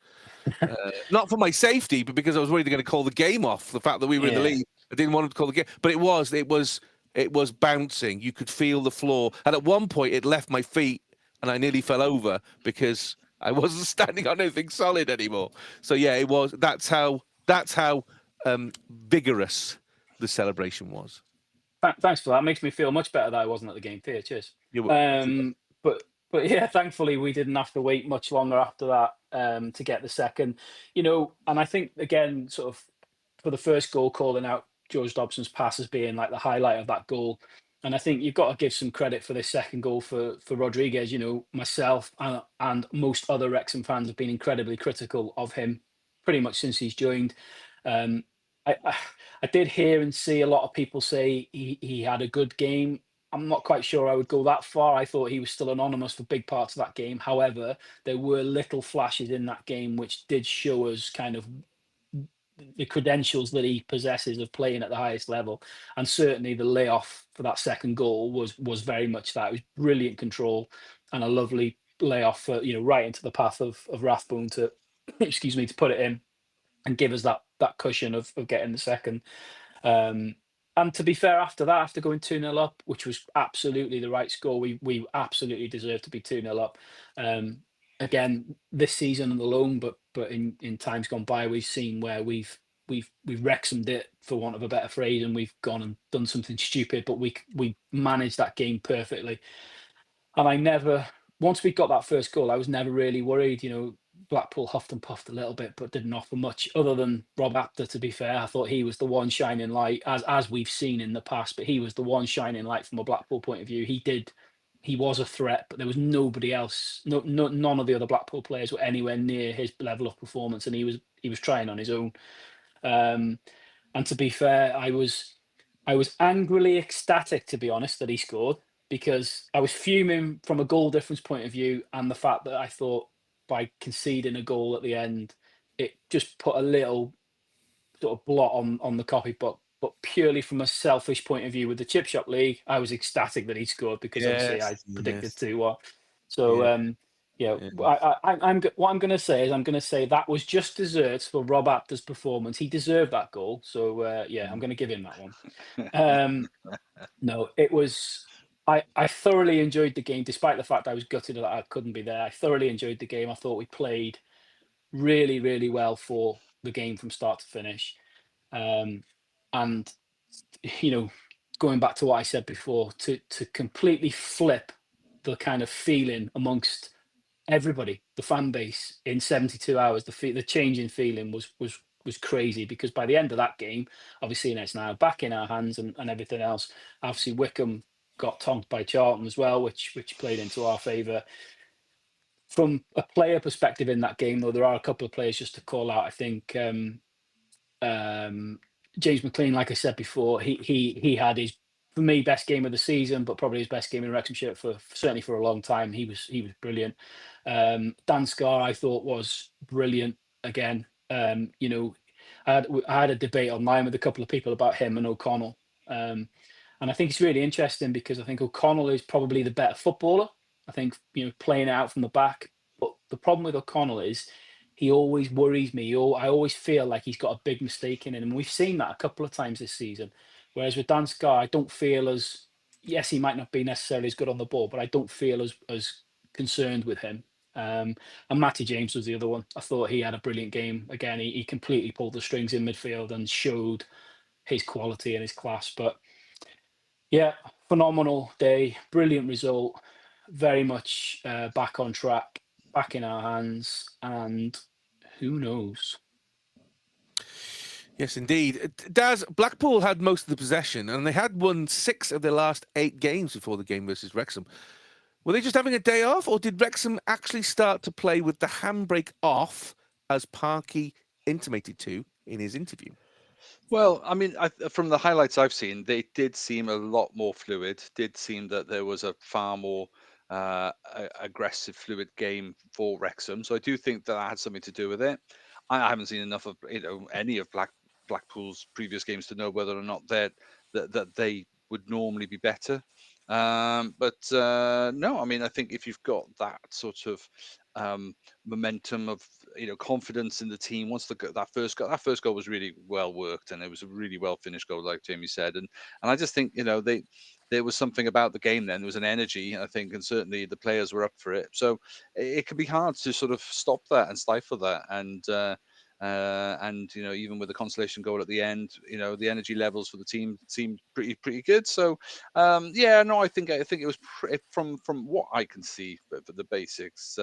Speaker 3: Not for my safety, but because I was worried they're going to call the game off. The fact that we were in the
Speaker 5: yeah.
Speaker 3: lead, I didn't want to call the game. But it was bouncing. You could feel the floor, and at one point it left my feet, and I nearly fell over because I wasn't standing on anything solid anymore. So yeah, it was. That's how vigorous the celebration was.
Speaker 5: Thanks for that. Makes me feel much better that I wasn't at the game. Here, cheers.
Speaker 3: You're welcome.
Speaker 5: But yeah, thankfully we didn't have to wait much longer after that to get the second. And I think again, sort of for the first goal, calling out George Dobson's pass as being like the highlight of that goal. And I think you've got to give some credit for this second goal for Rodriguez. Myself and most other Wrexham fans have been incredibly critical of him pretty much since he's joined. Um, I did hear and see a lot of people say he had a good game. I'm not quite sure I would go that far. I thought he was still anonymous for big parts of that game. However, there were little flashes in that game which did show us kind of the credentials that he possesses of playing at the highest level. And certainly the layoff for that second goal was very much that. It was brilliant control and a lovely layoff for, right into the path of Rathbone to excuse me, to put it in and give us that cushion of getting the second. And to be fair, after that, after going 2-0 up, which was absolutely the right score, we absolutely deserved to be 2-0 up. Again, this season alone, but in times gone by, we've seen where we've Wrexhamed it, for want of a better phrase, and we've gone and done something stupid, but we managed that game perfectly. And once we got that first goal, I was never really worried. Blackpool huffed and puffed a little bit, but didn't offer much other than Rob Apter, to be fair. I thought he was the one shining light, as we've seen in the past, but he was the one shining light from a Blackpool point of view. He was a threat, but there was nobody else. None of the other Blackpool players were anywhere near his level of performance, and he was trying on his own. And to be fair, I was angrily ecstatic, to be honest, that he scored, because I was fuming from a goal difference point of view, and the fact that I thought by conceding a goal at the end, it just put a little sort of blot on the copy. But purely from a selfish point of view with the Chip Shop League, I was ecstatic that he scored, because obviously I predicted 2-1. So what I'm going to say is I'm going to say that was just desserts for Rob Apter's performance. He deserved that goal. So I'm going to give him that one. No, it was. I thoroughly enjoyed the game, despite the fact I was gutted that I couldn't be there. I thoroughly enjoyed the game. I thought we played really, really well for the game from start to finish. And going back to what I said before, to completely flip the kind of feeling amongst everybody, the fan base, in 72 hours, the change in feeling was crazy, because by the end of that game, obviously it's now back in our hands and everything else. Obviously Wickham got tonked by Charlton as well, which played into our favour. From a player perspective in that game, though, there are a couple of players just to call out. I think James McLean, like I said before, he had his, for me, best game of the season, but probably his best game in Wrexhamshire certainly for a long time. He was brilliant. Dan Scarr, I thought, was brilliant again. I had a debate online with a couple of people about him and O'Connell. And I think it's really interesting, because I think O'Connell is probably the better footballer. I think, playing it out from the back. But the problem with O'Connell is he always worries me. I always feel like he's got a big mistake in him. And we've seen that a couple of times this season. Whereas with Dan Scarr, I don't feel as, yes, he might not be necessarily as good on the ball, but I don't feel as concerned with him. And Matty James was the other one. I thought he had a brilliant game. Again, he completely pulled the strings in midfield and showed his quality and his class. But yeah, phenomenal day, brilliant result, very much back on track, back in our hands, and who knows?
Speaker 3: Yes, indeed. Daz, Blackpool had most of the possession, and they had won 6 of their last 8 games before the game versus Wrexham. Were they just having a day off, or did Wrexham actually start to play with the handbrake off, as Parky intimated to in his interview?
Speaker 4: Well, I mean, from the highlights I've seen, they did seem a lot more fluid. Did seem that there was a far more aggressive, fluid game for Wrexham. So I do think that had something to do with it. I haven't seen enough of any of Blackpool's previous games to know whether or not that they would normally be better. But no, I mean, I think if you've got that sort of momentum of confidence in the team, once that first goal was really well worked, and it was a really well finished goal, like Jamie said, and I just think there was something about the game then. There was an energy, I think, and certainly the players were up for it. So it can be hard to sort of stop that and stifle that, and even with the consolation goal at the end, the energy levels for the team seemed pretty good. So yeah, no, I think it was from what I can see, but for the basics,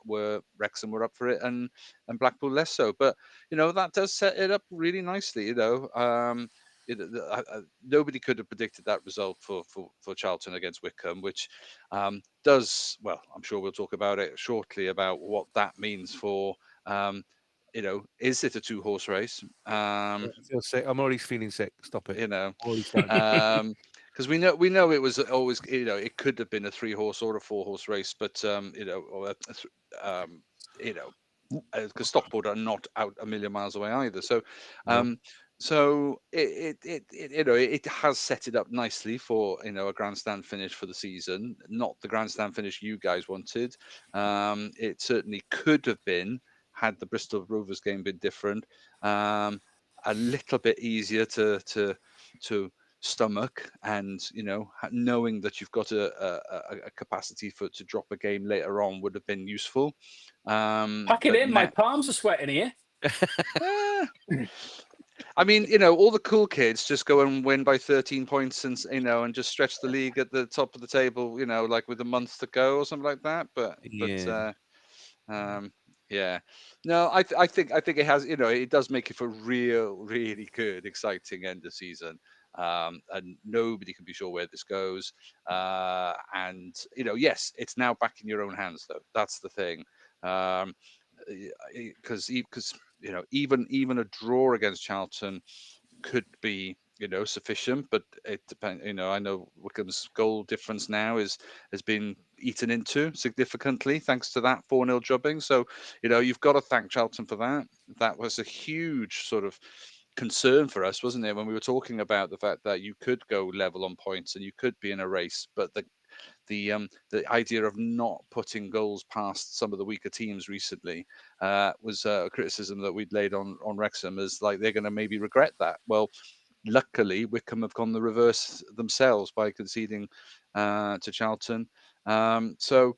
Speaker 4: were Wrexham were up for it, and Blackpool less so. But that does set it up really nicely. Nobody could have predicted that result for Charlton against Wickham, which does, well, I'm sure we'll talk about it shortly about what that means for. Is it a 2-horse race?
Speaker 3: I feel sick. I'm already feeling sick. Stop it.
Speaker 4: You know,
Speaker 3: Already starting.
Speaker 4: because we know it was always, it could have been a 3-horse or a 4-horse race, but because Stockport are not out a million miles away either. So
Speaker 3: No.
Speaker 4: so it has set it up nicely for a grandstand finish for the season. Not the grandstand finish you guys wanted. It certainly could have been, had the Bristol Rovers game been different. A little bit easier to stomach, and knowing that you've got a capacity to drop a game later on would have been useful.
Speaker 5: Pack it
Speaker 4: But
Speaker 5: in. My palms are sweating here.
Speaker 4: eh, I mean, all the cool kids just go and win by 13 points, and and just stretch the league at the top of the table, like with a month to go or something like that. But
Speaker 3: Yeah.
Speaker 4: um, yeah, no, I think it has, it does make it for really good, exciting end of season. And nobody can be sure where this goes. And yes, it's now back in your own hands, though. That's the thing. Because even a draw against Charlton could be sufficient, but it depends. I know Wickham's goal difference now has been eaten into significantly thanks to that 4-0 drubbing. So you've got to thank Charlton for that. That was a huge sort of concern for us, wasn't it, when we were talking about the fact that you could go level on points and you could be in a race, but the idea of not putting goals past some of the weaker teams recently was a criticism that we'd laid on Wrexham, as like they're going to maybe regret that. Well, luckily Wickham have gone the reverse themselves by conceding to Charlton. So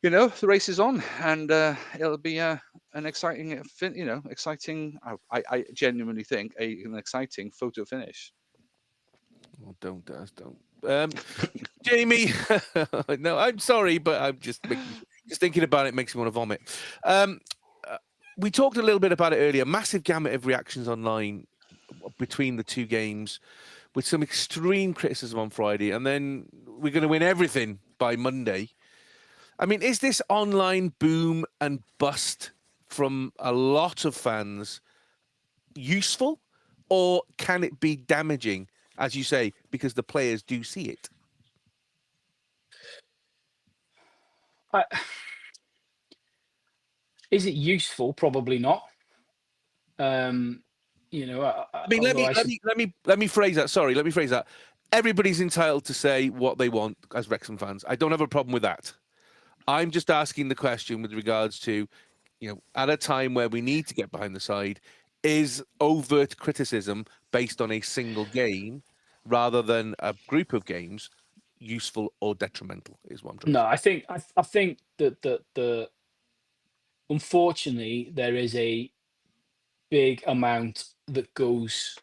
Speaker 4: the race is on, and it'll be an exciting, exciting. I genuinely think an exciting photo finish.
Speaker 3: Oh, don't, Daz, don't. Jamie, no, I'm sorry, but I'm just thinking about it makes me want to vomit. We talked a little bit about it earlier. Massive gamut of reactions online between the two games, with some extreme criticism on Friday, and then we're going to win everything by Monday. I mean, is this online boom and bust from a lot of fans useful, or can it be damaging, as you say, because the players do see it?
Speaker 5: Is it useful? Probably not. I
Speaker 3: mean, let me phrase that. Sorry, let me phrase that. Everybody's entitled to say what they want as Wrexham fans. I don't have a problem with that. I'm just asking the question with regards to, at a time where we need to get behind the side, is overt criticism based on a single game rather than a group of games useful or detrimental? Is what I'm trying to say.
Speaker 5: No, I think that the unfortunately there is a big amount that goes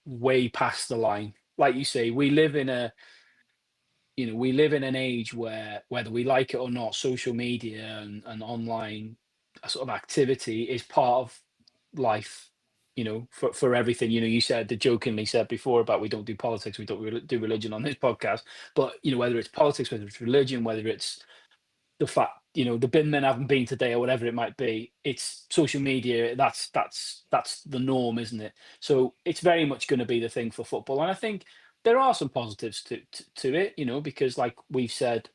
Speaker 5: way past the line. Like you say, we live in an age where, whether we like it or not, social media and online sort of activity is part of life. for everything. You said, the jokingly said before about we don't do politics, we don't do religion on this podcast, but whether it's politics, whether it's religion, whether it's the fact, the bin men haven't been today or whatever it might be, it's social media. That's the norm, isn't it? So it's very much going to be the thing for football. And I think there are some positives to it, because like we've said,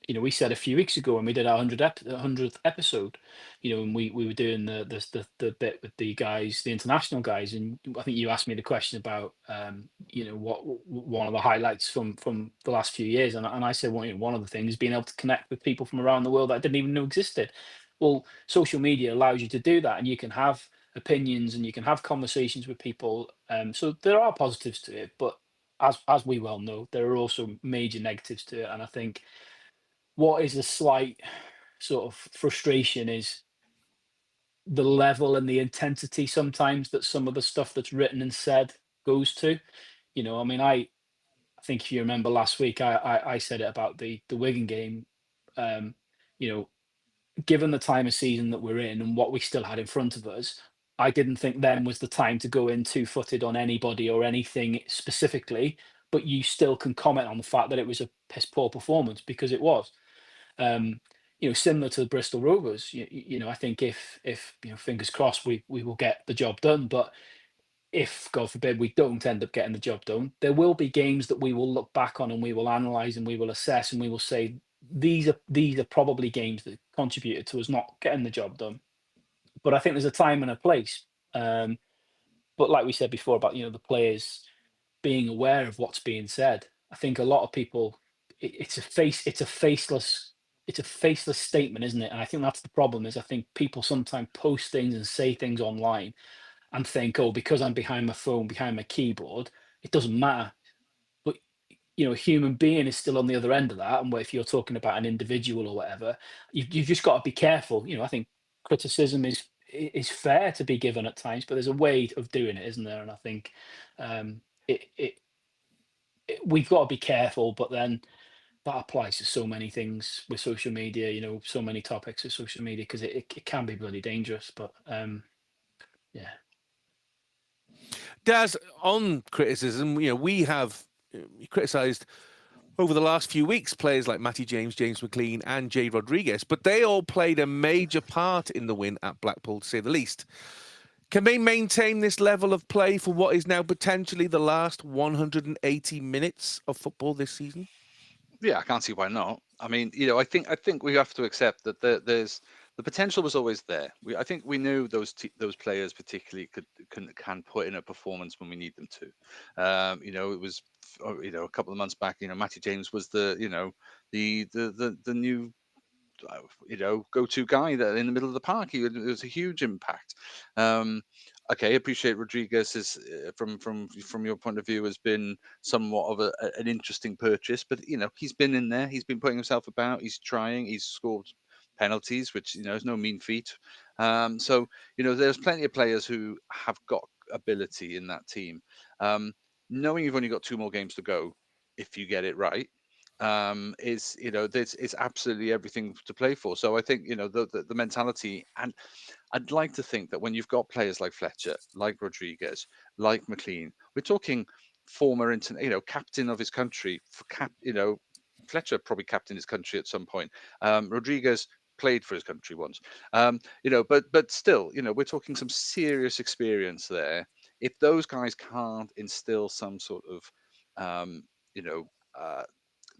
Speaker 5: we said a few weeks ago when we did our 100th episode, and we were doing the bit with the guys, the international guys, and I think you asked me the question about what one of the highlights from the last few years, and I said, well, one of the things is being able to connect with people from around the world that I didn't even know existed. Well, social media allows you to do that, and you can have opinions and you can have conversations with people. So there are positives to it, but as we well know, there are also major negatives to it, and I think what is a slight sort of frustration is the level and the intensity sometimes that some of the stuff that's written and said goes to. I mean, I think if you remember last week, I said it about the Wigan game. Um, you know, Given the time of season that we're in and what we still had in front of us, I didn't think then was the time to go in two-footed on anybody or anything specifically. But you still can comment on the fact that it was a piss poor performance, because it was. Um, Similar to the Bristol Rovers. I think if fingers crossed, we will get the job done. But if, God forbid, we don't end up getting the job done, there will be games that we will look back on and we will analyse and we will assess and we will say these are probably games that contributed to us not getting the job done. But I think there's a time and a place. But like we said before about the players being aware of what's being said, I think a lot of people, it's a faceless statement, isn't it? And I think that's the problem. Is I think people sometimes post things and say things online and think, oh, because I'm behind my phone, behind my keyboard, it doesn't matter. But a human being is still on the other end of that. And if you're talking about an individual or whatever, you've just got to be careful. I think criticism is fair to be given at times, but there's a way of doing it, isn't there? And I think um, it, it, we've got to be careful. But then that applies to so many things with social media. So many topics with social media, because it can be bloody dangerous. But yeah.
Speaker 3: Daz, on criticism, we have criticised over the last few weeks players like Matty James, James McLean, and Jay Rodriguez, but they all played a major part in the win at Blackpool, to say the least. Can they maintain this level of play for what is now potentially the last 180 minutes of football this season?
Speaker 4: Yeah, I can't see why not. I mean, I think we have to accept that there's the potential was always there. I think we knew those players particularly can put in a performance when we need them to. It was a couple of months back. Matty James was the new go-to guy that in the middle of the park. It was a huge impact. Okay, appreciate Rodriguez is from your point of view has been somewhat of an interesting purchase, but he's been in there, he's been putting himself about, he's trying, he's scored penalties, which is no mean feat. So there's plenty of players who have got ability in that team. Knowing you've only got 2 more games to go, if you get it right, is there's it's absolutely everything to play for. So I think the mentality, and I'd like to think that when you've got players like Fletcher, like Rodriguez, like McLean, we're talking former captain of his country. Fletcher probably captained his country at some point. Rodriguez played for his country once. But still, we're talking some serious experience there. If those guys can't instill some sort of uh,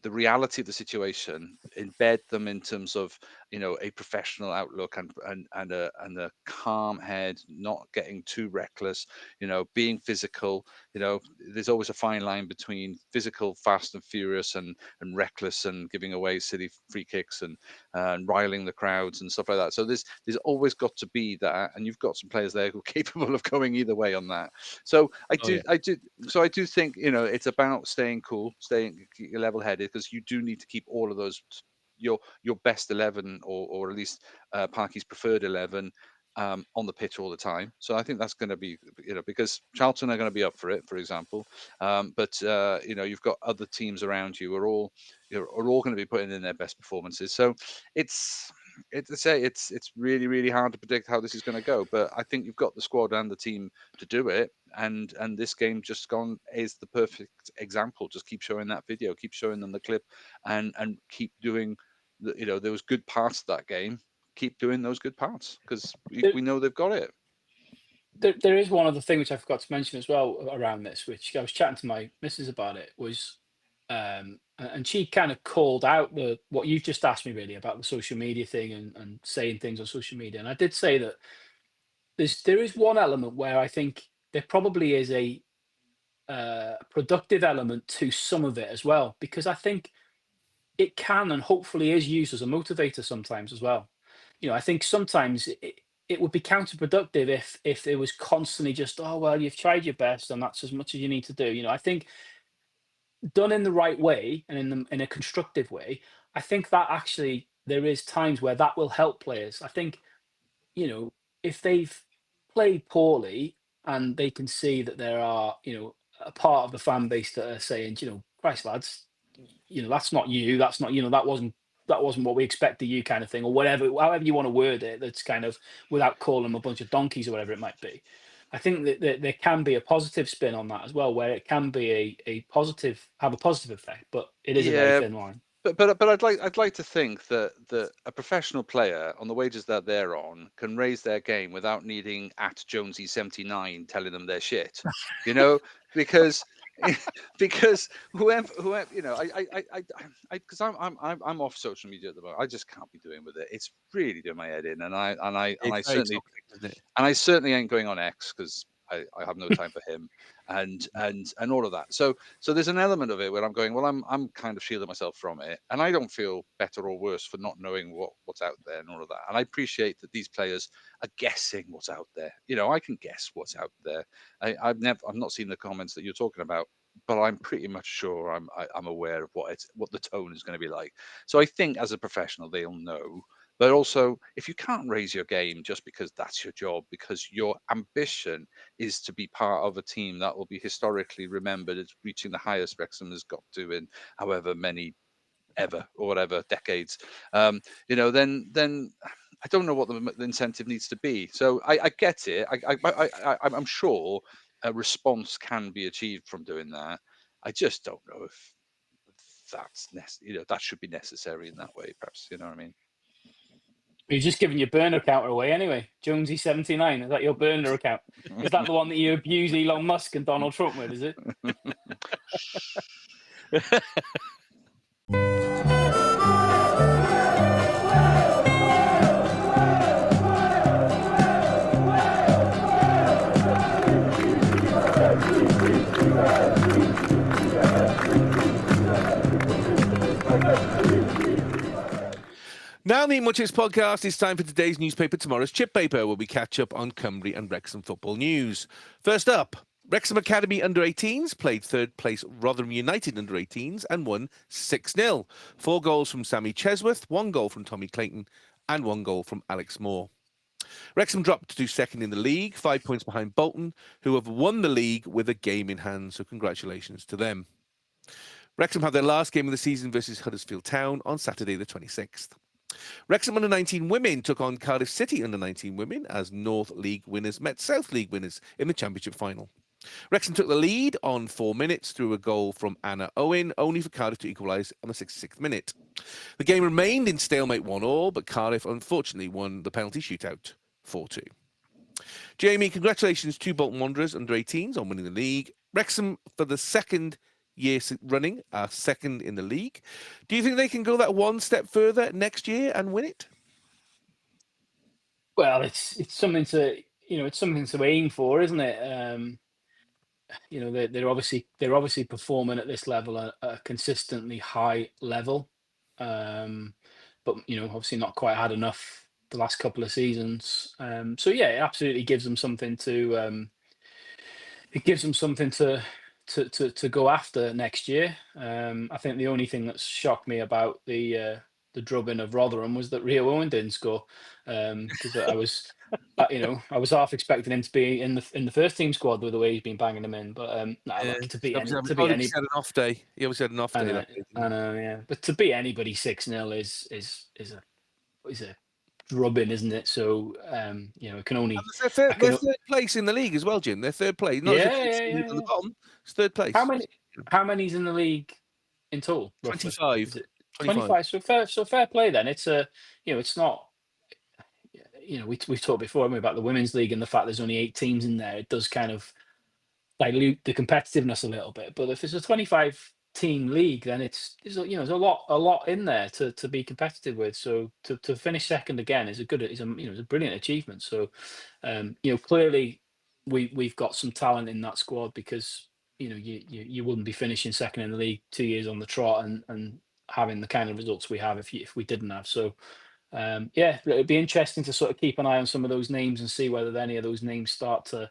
Speaker 4: the reality of the situation, embed them in terms of a professional outlook and a calm head, not getting too reckless, being physical. There's always a fine line between physical, fast and furious, and reckless and giving away silly free kicks and riling the crowds and stuff like that. So there's always got to be that, and you've got some players there who are capable of going either way on that. So I do think it's about staying cool, staying level headed, because you do need to keep all of those your best 11, or at least Parky's preferred 11 on the pitch all the time. So I think that's going to be because Charlton are going to be up for it, for example. But you've got other teams around you are all going to be putting in their best performances. So it's it's really, really hard to predict how this is going to go. But I think you've got the squad and the team to do it. And this game just gone is the perfect example. Just keep showing that video, keep showing them the clip, and keep doing those good parts of that game. Keep doing those good parts because we know they've got it.
Speaker 5: There is one other thing which I forgot to mention as well around this, which I was chatting to my missus about it, was and she kind of called out what you've just asked me really about the social media thing and saying things on social media. And I did say that there is one element where I think there probably is a productive element to some of it as well, because I think it can and hopefully is used as a motivator sometimes as well. I think sometimes it would be counterproductive if it was constantly just, oh well, you've tried your best and that's as much as you need to do. I think done in the right way and in a constructive way, I think that actually there is times where that will help players. I think, if they've played poorly and they can see that there are, a part of the fan base that are saying, Christ lads, that's not you, that's not, that wasn't what we expected you kind of thing, or whatever, however you want to word it, that's kind of without calling them a bunch of donkeys or whatever it might be. I think that there can be a positive spin on that as well, where it can be have a positive effect, but it is a very thin line.
Speaker 4: But I'd like to think that a professional player on the wages that they're on can raise their game without needing at Jonesy79 telling them they're shit, because whoever because I'm off social media at the moment. I just can't be doing with it. It's really doing my head in, and I certainly and I certainly ain't going on X because I have no time for him and all of that. So there's an element of it where I'm going, well, I'm kind of shielding myself from it, and I don't feel better or worse for not knowing what's out there and all of that. And I appreciate that these players are guessing what's out there. I can guess what's out there. I've not seen the comments that you're talking about, but I'm pretty much sure I'm aware of what the tone is going to be like. So I think as a professional, they'll know. But also, if you can't raise your game just because that's your job, because your ambition is to be part of a team that will be historically remembered as reaching the highest Wrexham has got to in however many ever or whatever decades, then I don't know what the incentive needs to be. So I get it. I'm sure a response can be achieved from doing that. I just don't know if that's that should be necessary in that way. Perhaps what I mean.
Speaker 5: You're just giving your burner account away anyway. Jonesy79, is that your burner account? Is that the one that you abuse Elon Musk and Donald Trump with, is it?
Speaker 3: Now, the Much Chips podcast, it's time for today's newspaper, tomorrow's chip paper, where we catch up on Cymru and Wrexham football news. First up, Wrexham Academy under-18s played third place Rotherham United under-18s and won 6-0. 4 goals from Sammy Chesworth, 1 goal from Tommy Clayton and 1 goal from Alex Moore. Wrexham dropped to second in the league, 5 points behind Bolton, who have won the league with a game in hand, so congratulations to them. Wrexham have their last game of the season versus Huddersfield Town on Saturday the 26th. Wrexham under-19 women took on Cardiff City under-19 women as North League winners met South League winners in the Championship final. Wrexham took the lead on 4 minutes through a goal from Anna Owen, only for Cardiff to equalise on the 66th minute. The game remained in stalemate 1-1, but Cardiff unfortunately won the penalty shootout 4-2. Jamie, congratulations to Bolton Wanderers under-18s on winning the league. Wrexham, for the second year running, are second in the league. Do you think they can go that one step further next year and win it?
Speaker 5: Well, it's something to aim for, isn't it? They're obviously performing at this level at a consistently high level, but obviously not quite had enough the last couple of seasons. So yeah, it absolutely gives them something to go after next year. I think the only thing that's shocked me about the drubbing of Rotherham was that Rio Owen didn't score, because I was half expecting him to be in the first team squad with the way he's been banging them in. But to beat
Speaker 3: he had an off day. He always had an off day.
Speaker 5: I know, yeah. But to beat anybody 6-0 is drubbing, isn't it? So it can only.
Speaker 3: They're third place in the league as well, Jim. They're third place. Not as if they're on the bottom. It's third place.
Speaker 5: How many's in the league in total? Roughly?
Speaker 3: 25.
Speaker 5: Is it 25? So fair play then. It's it's not. We've talked before, haven't we, about the women's league and the fact there's only 8 teams in there. It does kind of dilute the competitiveness a little bit. But if it's a 25 team league, then there's a lot in there to be competitive with. So to finish second again is a brilliant achievement. So clearly we've got some talent in that squad, because you wouldn't be finishing second in the league 2 years on the trot and having the kind of results we have if we didn't have. So it'd be interesting to sort of keep an eye on some of those names and see whether any of those names start to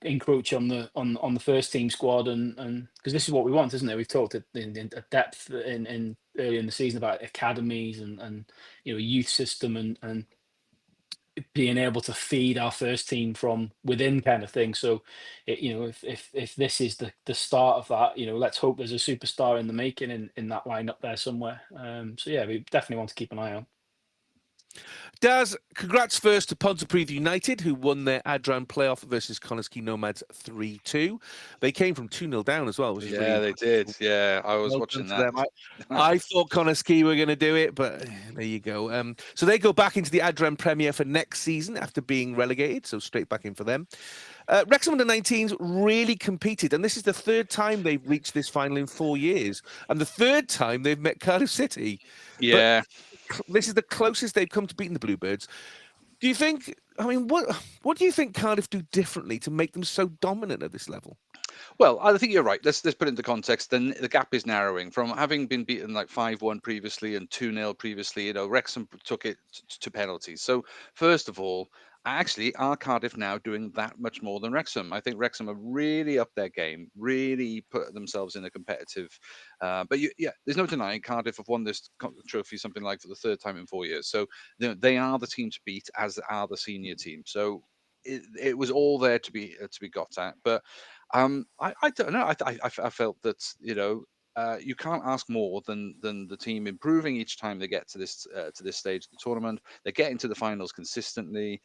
Speaker 5: encroach on the first team squad, and because this is what we want, isn't it? We've talked in depth in early in the season about academies and youth system and being able to feed our first team from within, kind of thing. So if this is the start of that, let's hope there's a superstar in the making in that lineup there somewhere. We definitely want to keep an eye on.
Speaker 3: Daz, congrats first to Pontypridd United, who won their Adran playoff versus Connasky Nomads 3-2. They came from 2-0 down as well. Which is
Speaker 4: they did. Yeah, I was watching that.
Speaker 3: I thought Connasky were going to do it, but there you go. So they go back into the Adran Premier for next season after being relegated, so straight back in for them. Wrexham under-19s really competed, and this is the third time they've reached this final in 4 years, and the third time they've met Cardiff City.
Speaker 4: Yeah.
Speaker 3: But this is the closest they've come to beating the Bluebirds. Do you think, what do you think Cardiff do differently to make them so dominant at this level?
Speaker 4: Well, I think you're right. Let's put it into context. Then the gap is narrowing from having been beaten like 5-1 previously and 2-0 previously. Wrexham took it to penalties. So first of all, actually, are Cardiff now doing that much more than Wrexham? I think Wrexham have really upped their game, really put themselves in a competitive. There's no denying Cardiff have won this trophy something like for the third time in 4 years. So they are the team to beat, as are the senior team. So it was all there to be got at. But I don't know. I felt that you can't ask more than the team improving each time they get to this stage of the tournament. They get into the finals consistently.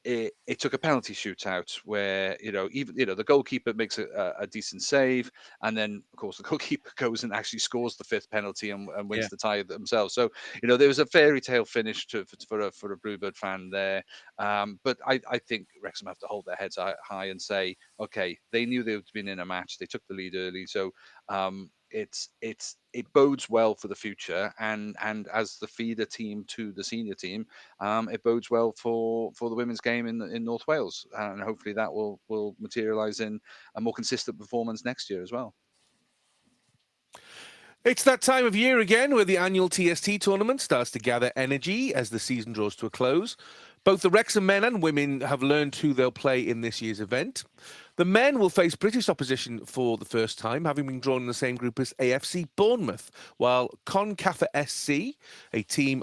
Speaker 4: It took a penalty shootout where even the goalkeeper makes a decent save, and then of course the goalkeeper goes and actually scores the 5th penalty and wins the tie themselves. So there was a fairy tale finish for a Bluebird fan there. But I think Wrexham have to hold their heads high and say, okay, they knew they would been in a match. They took the lead early, so it bodes well for the future, and as the feeder team to the senior team, it bodes well for the women's game in North Wales, and hopefully that will materialise in a more consistent performance next year as well.
Speaker 3: It's that time of year again where the annual TST tournament starts to gather energy as the season draws to a close. Both the Wrexham men and women have learned who they'll play in this year's event. The men will face British opposition for the first time, having been drawn in the same group as AFC Bournemouth, while Concaffer SC, a team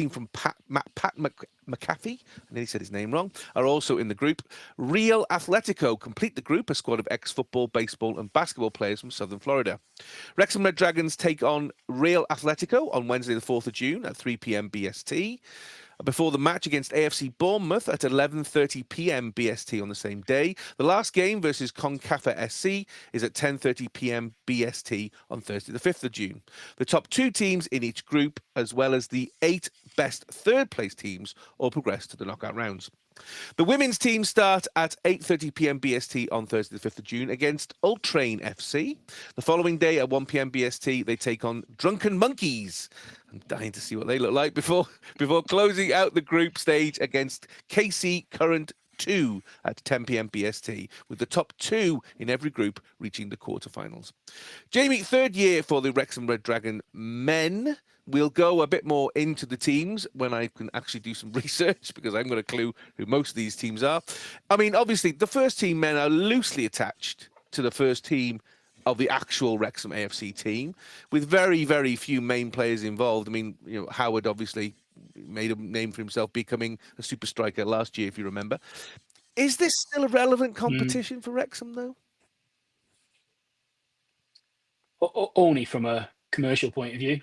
Speaker 3: from Pat McAfee, I nearly said his name wrong, are also in the group. Real Atletico complete the group, a squad of ex-football, baseball and basketball players from southern Florida. Wrexham Red Dragons take on Real Atletico on Wednesday the 4th of June at 3 p.m. BST. Before the match against AFC Bournemouth at 11:30 p.m. BST on the same day. The last game versus Concaffer SC is at 10:30 p.m. BST on Thursday the 5th of June. The top 2 teams in each group, as well as the 8 best third-place teams, all progress to the knockout rounds. The women's team start at 8:30 p.m. BST on Thursday the 5th of June against Ultrain FC. The following day at 1 p.m. BST, they take on Drunken Monkeys. I'm dying to see what they look like before closing out the group stage against KC Current 2 at 10 p.m. BST, with the top 2 in every group reaching the quarterfinals. Jamie, third year for the Wrexham Red Dragon men. We'll go a bit more into the teams when I can actually do some research, because I haven't got a clue who most of these teams are. I mean, obviously, the first team men are loosely attached to the first team of the actual Wrexham AFC team, with very, very few main players involved. I mean, Howard obviously made a name for himself becoming a super striker last year, if you remember. Is this still a relevant competition for Wrexham, though?
Speaker 5: Only from a commercial point of view.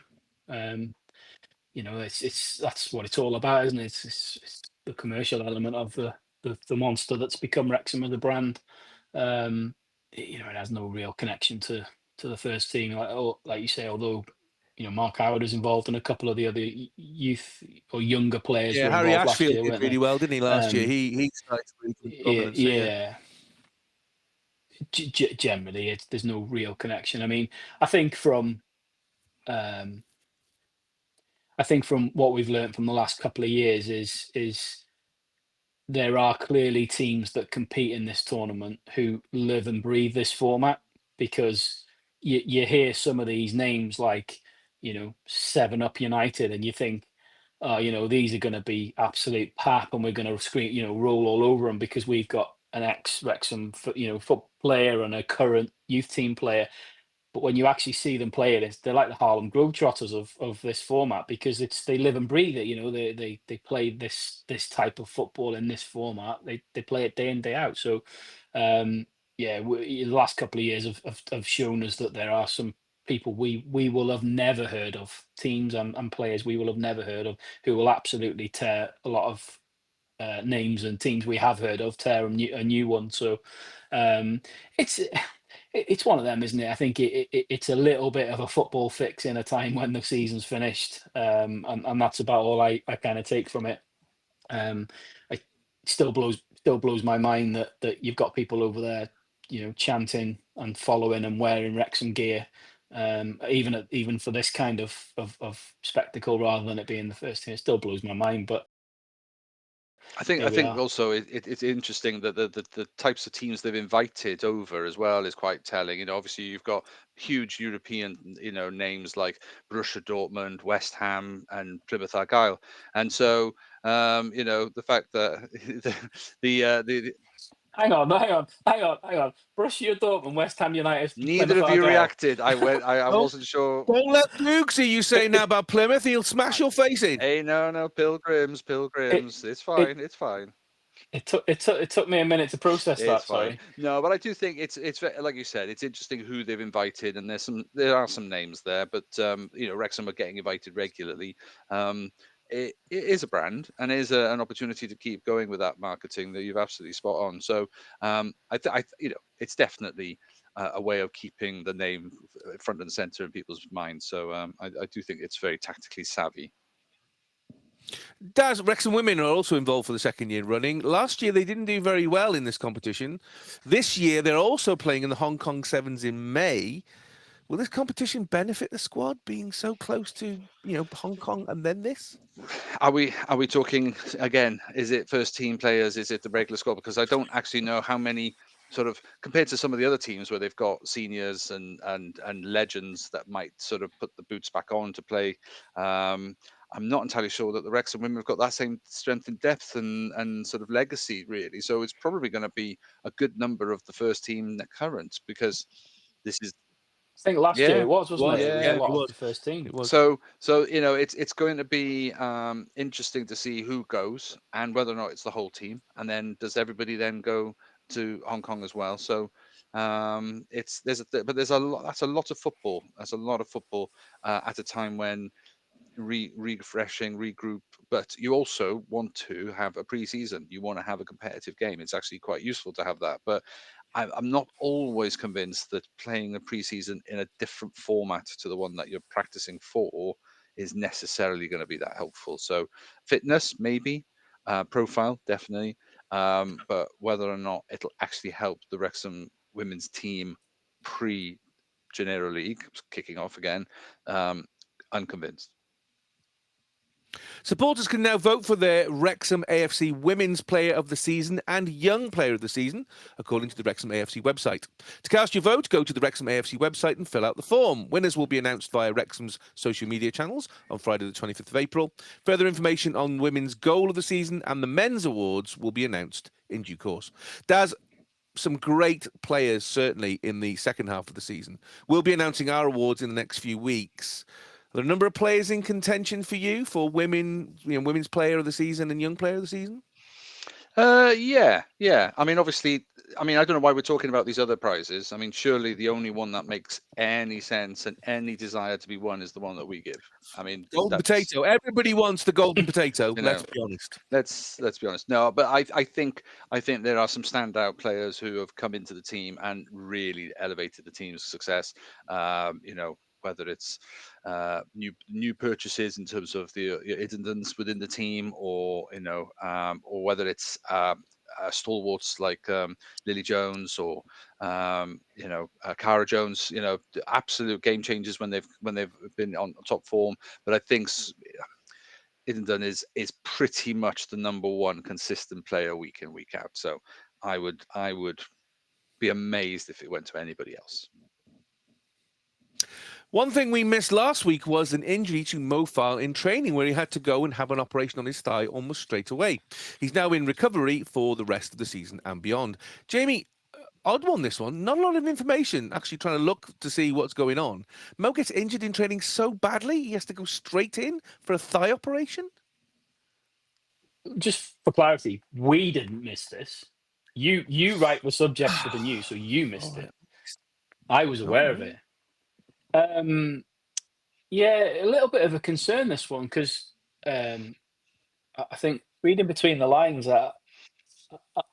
Speaker 5: that's what it's all about, isn't it? It's the commercial element of the monster that's become Wrexham as a brand. It has no real connection to the first team, like you say. Although Mark Howard is involved, and a couple of the other youth or younger players
Speaker 3: Yeah,
Speaker 5: were
Speaker 3: Harry
Speaker 5: involved last
Speaker 3: Ashfield
Speaker 5: year,
Speaker 3: did
Speaker 5: weren't
Speaker 3: really
Speaker 5: they?
Speaker 3: well, didn't he, last year?
Speaker 5: Um,
Speaker 3: He started to really come prominence.
Speaker 5: yeah. Generally, there's no real connection. I mean, I think from um, what we've learned from the last couple of years is there are clearly teams that compete in this tournament who live and breathe this format, because you hear some of these names like, Seven Up United, and you think, oh, these are going to be absolute pap, and we're going to scream, roll all over them because we've got an ex Wrexham, foot player and a current youth team player. But when you actually see them play it, they're like the Harlem Globetrotters of this format, because they live and breathe it. They play this type of football in this format. They play it day in, day out. So yeah, the last couple of years have shown us that there are some people we will have never heard of, teams and players we will have never heard of, who will absolutely tear a lot of names and teams we have heard of, tear a new one. So it's it's one of them, isn't it? I think it's a little bit of a football fix in a time when the season's finished, and that's about all I kind of take from it. It still blows my mind that you've got people over there, chanting and following and wearing Wrexham gear, even for this kind of spectacle, rather than it being the first team. It still blows my mind, but
Speaker 4: I
Speaker 5: here we
Speaker 4: think
Speaker 5: are.
Speaker 4: also it's interesting that the types of teams they've invited over as well is quite telling. Obviously you've got huge European, names like Borussia Dortmund, West Ham, and Plymouth Argyle, and so the fact that the
Speaker 5: Hang on. Borussia Dortmund, West Ham United,
Speaker 4: neither
Speaker 5: Plymouth
Speaker 4: of you
Speaker 5: Argyle.
Speaker 4: reacted. I
Speaker 3: Don't,
Speaker 4: wasn't sure.
Speaker 3: don't let Luke see you saying that about Plymouth. He'll smash your face in.
Speaker 4: Hey, no, pilgrims,
Speaker 5: It
Speaker 4: it's
Speaker 5: it
Speaker 4: fine, it's fine.
Speaker 5: it took me a minute to process
Speaker 4: It's
Speaker 5: that.
Speaker 4: fine.
Speaker 5: Sorry.
Speaker 4: No, but I do think like you said, it's interesting who they've invited, and there are some names there, but Wrexham are getting invited regularly. It is a brand, and is an opportunity to keep going with that marketing that you've absolutely spot on. So it's definitely a way of keeping the name front and center in people's minds. So I do think it's very tactically savvy.
Speaker 3: Daz, Wrexham women are also involved for the second year running. Last year, they didn't do very well in this competition. This year, they're also playing in the Hong Kong Sevens in May. Will this competition benefit the squad being so close to, Hong Kong and then this?
Speaker 4: Are we talking again? Is it first team players? Is it the regular squad? Because I don't actually know how many, sort of, compared to some of the other teams where they've got seniors and legends that might sort of put the boots back on to play. I'm not entirely sure that the Wrexham women have got that same strength and depth and sort of legacy, really. So it's probably going to be a good number of the first team current, because this is,
Speaker 5: I think last year
Speaker 4: yeah,
Speaker 5: it was, wasn't it?
Speaker 3: Was,
Speaker 5: It was
Speaker 3: yeah,
Speaker 5: a
Speaker 4: yeah.
Speaker 3: it
Speaker 5: lot of
Speaker 3: was.
Speaker 5: the first team.
Speaker 3: It was.
Speaker 4: So it's going to be interesting to see who goes and whether or not it's the whole team, and then does everybody then go to Hong Kong as well? So there's a lot. That's a lot of football. That's a lot of football at a time when refreshing, regroup. But you also want to have a pre-season. You want to have a competitive game. It's actually quite useful to have that. But I'm not always convinced that playing a pre-season in a different format to the one that you're practicing for is necessarily going to be that helpful. So fitness, maybe, profile, definitely, but whether or not it'll actually help the Wrexham women's team pre-Genera League kicking off again, unconvinced.
Speaker 3: Supporters can now vote for their Wrexham AFC Women's Player of the Season and Young Player of the Season, according to the Wrexham AFC website. To cast your vote, go to the Wrexham AFC website and fill out the form. Winners will be announced via Wrexham's social media channels on Friday the 25th of April. Further information on women's goal of the season and the men's awards will be announced in due course. Daz, some great players, certainly, in the second half of the season. We'll be announcing our awards in the next few weeks. Are there a number of players in contention for you for women, women's player of the season and young player of the season?
Speaker 4: Yeah. I mean, obviously, I mean, I don't know why we're talking about these other prizes. I mean, surely the only one that makes any sense and any desire to be won is the one that we give. I mean,
Speaker 3: Golden potato. Everybody wants the golden potato.
Speaker 4: You
Speaker 3: Let's
Speaker 4: know,
Speaker 3: be honest.
Speaker 4: let's be honest. No, but I think there are some standout players who have come into the team and really elevated the team's success. You know, whether it's new purchases in terms of the Iddendens within the team, or you know, or whether it's stalwarts like Lily Jones or you know, Cara Jones. You know, absolute game changers when they've been on top form. But I think Iddenden is pretty much the number one consistent player week in, week out. So I would be amazed if it went to anybody else.
Speaker 3: One thing we missed last week was an injury to Mo Farr in training, where he had to go and have an operation on his thigh almost straight away. He's now in recovery for the rest of the season and beyond. Jamie, odd one, this one. Not a lot of information, actually trying to look to see what's going on. Mo gets injured in training so badly, he has to go straight in for a thigh operation?
Speaker 5: Just for clarity, we didn't miss this. You write the subject for the news, so you missed it. I was aware of it. Yeah, a little bit of a concern, this one, because I think reading between the lines, I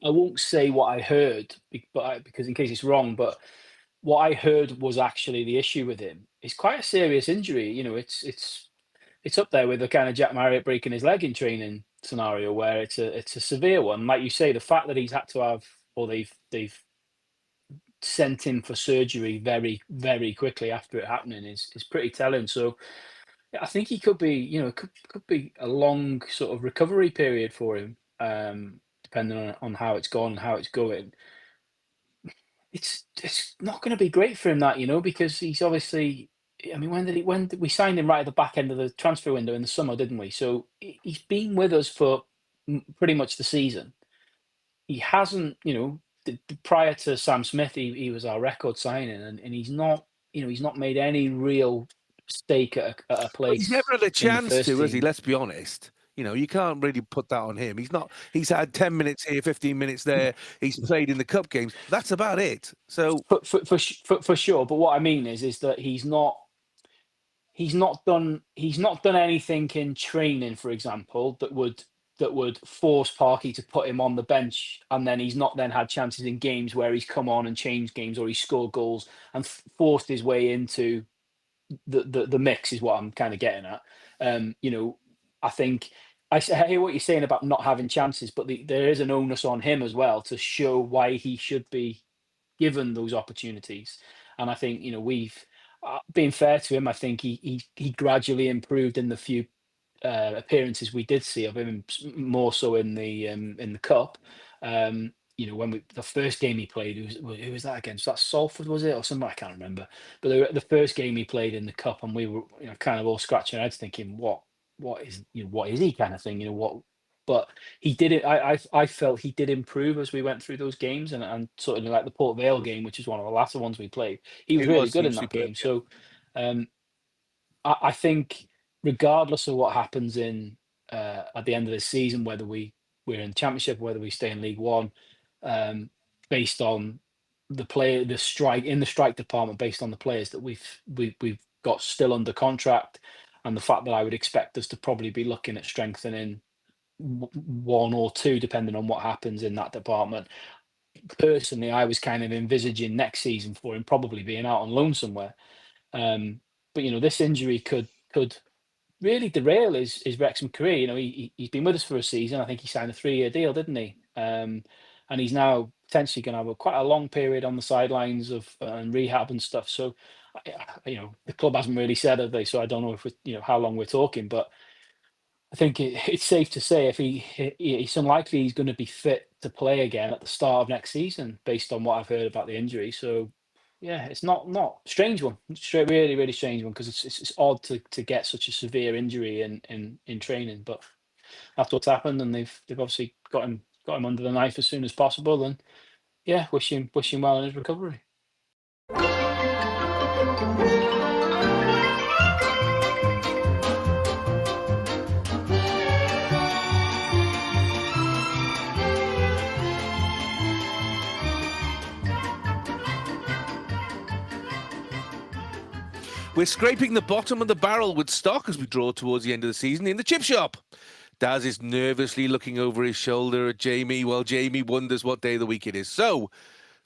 Speaker 5: won't say what I heard, because in case it's wrong, but what I heard was actually the issue with him. It's quite a serious injury. You know, it's up there with the kind of Jack Marriott breaking his leg in training scenario, where it's a severe one. Like you say, the fact that he's had to have, or they've sent him for surgery very, very quickly after it happening is pretty telling. So I think he could be, you know, could be a long sort of recovery period for him, depending on how it's gone and how it's going. It's not going to be great for him, that, you know, because he's obviously, I mean, when did we signed him right at the back end of the transfer window in the summer, didn't we? So he's been with us for pretty much the season. He hasn't, you know, prior to Sam Smith, he was our record signing, and he's not, you know, he's not made any real stake at a place.
Speaker 3: Well, he's never had a chance to,
Speaker 5: team.
Speaker 3: has he? Let's be honest. You know, you can't really put that on him. He's had 10 minutes here, 15 minutes there. He's played in the cup games. That's about it. So
Speaker 5: for sure. But what I mean is that he's not done anything in training, for example, that would force Parky to put him on the bench, and then he's not then had chances in games where he's come on and changed games, or he's scored goals and forced his way into the mix, is what I'm kind of getting at. You know, I think I hear what you're saying about not having chances, but there is an onus on him as well to show why he should be given those opportunities. And I think, you know, we've being fair to him, I think he gradually improved in the few appearances we did see of him, more so in the cup. You know, when the first game he played, who was that against? Was that Salford, was it, or something? I can't remember. But the first game he played in the cup, and we were, you know, kind of all scratching our heads, thinking, what is he, kind of thing, you know, what? But he did it. I felt he did improve as we went through those games, and sort of like the Port Vale game, which is one of the latter ones we played. He was really good in that game. So I think, regardless of what happens at the end of the season, whether we're in Championship, whether we stay in League One, based on the strike department, based on the players that we've got still under contract, and the fact that I would expect us to probably be looking at strengthening one or two, depending on what happens in that department. Personally, I was kind of envisaging next season for him probably being out on loan somewhere. But you know, this injury could really derail his Wrexham career. You know, he's been with us for a season. I think he signed a 3-year deal, didn't he? And he's now potentially going to have quite a long period on the sidelines of and rehab and stuff. So, you know, the club hasn't really said, have they? So I don't know how long we're talking, but I think it's safe to say it's unlikely he's going to be fit to play again at the start of next season, based on what I've heard about the injury. So, yeah, it's not strange one. It's a really, really strange one, because it's odd to get such a severe injury in training. But that's what's happened, and they've obviously got him under the knife as soon as possible. And yeah, wish him well in his recovery.
Speaker 3: We're scraping the bottom of the barrel with stock as we draw towards the end of the season in the chip shop. Daz is nervously looking over his shoulder at Jamie while Jamie wonders what day of the week it is. So,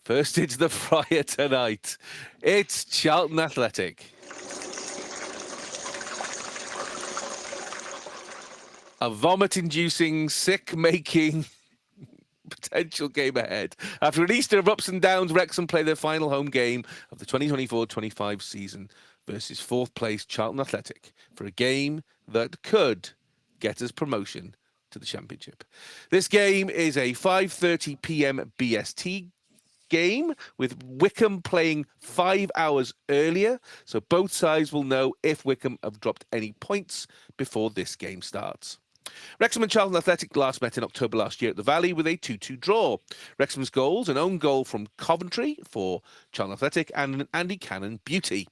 Speaker 3: first into the fryer tonight. It's Charlton Athletic. A vomit-inducing, sick-making potential game ahead. After an Easter of ups and downs, Wrexham play their final home game of the 2024-25 season versus fourth place Charlton Athletic for a game that could get us promotion to the Championship. This game is a 5:30 p.m. BST game, with Wycombe playing 5 hours earlier, so both sides will know if Wycombe have dropped any points before this game starts. Wrexham and Charlton Athletic last met in October last year at the Valley with a 2-2 draw. Wrexham's goals, an own goal from Coventry for Charlton Athletic and an Andy Cannon beauty.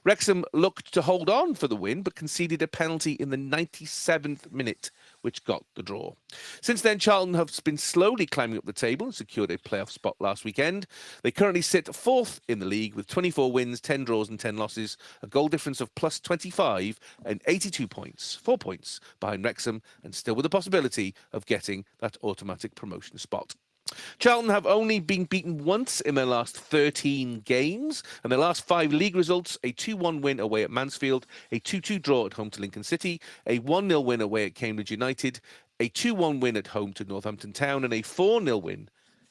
Speaker 3: Wrexham looked to hold on for the win, but conceded a penalty in the 97th minute, which got the draw. Since then, Charlton have been slowly climbing up the table and secured a playoff spot last weekend. They currently sit fourth in the league with 24 wins, 10 draws and 10 losses, a goal difference of plus 25 and 82 points, 4 points behind Wrexham, and still with the possibility of getting that automatic promotion spot. Charlton have only been beaten once in their last 13 games, and their last 5 league results: a 2-1 win away at Mansfield, a 2-2 draw at home to Lincoln City, a 1-0 win away at Cambridge United, a 2-1 win at home to Northampton Town, and a 4-0 win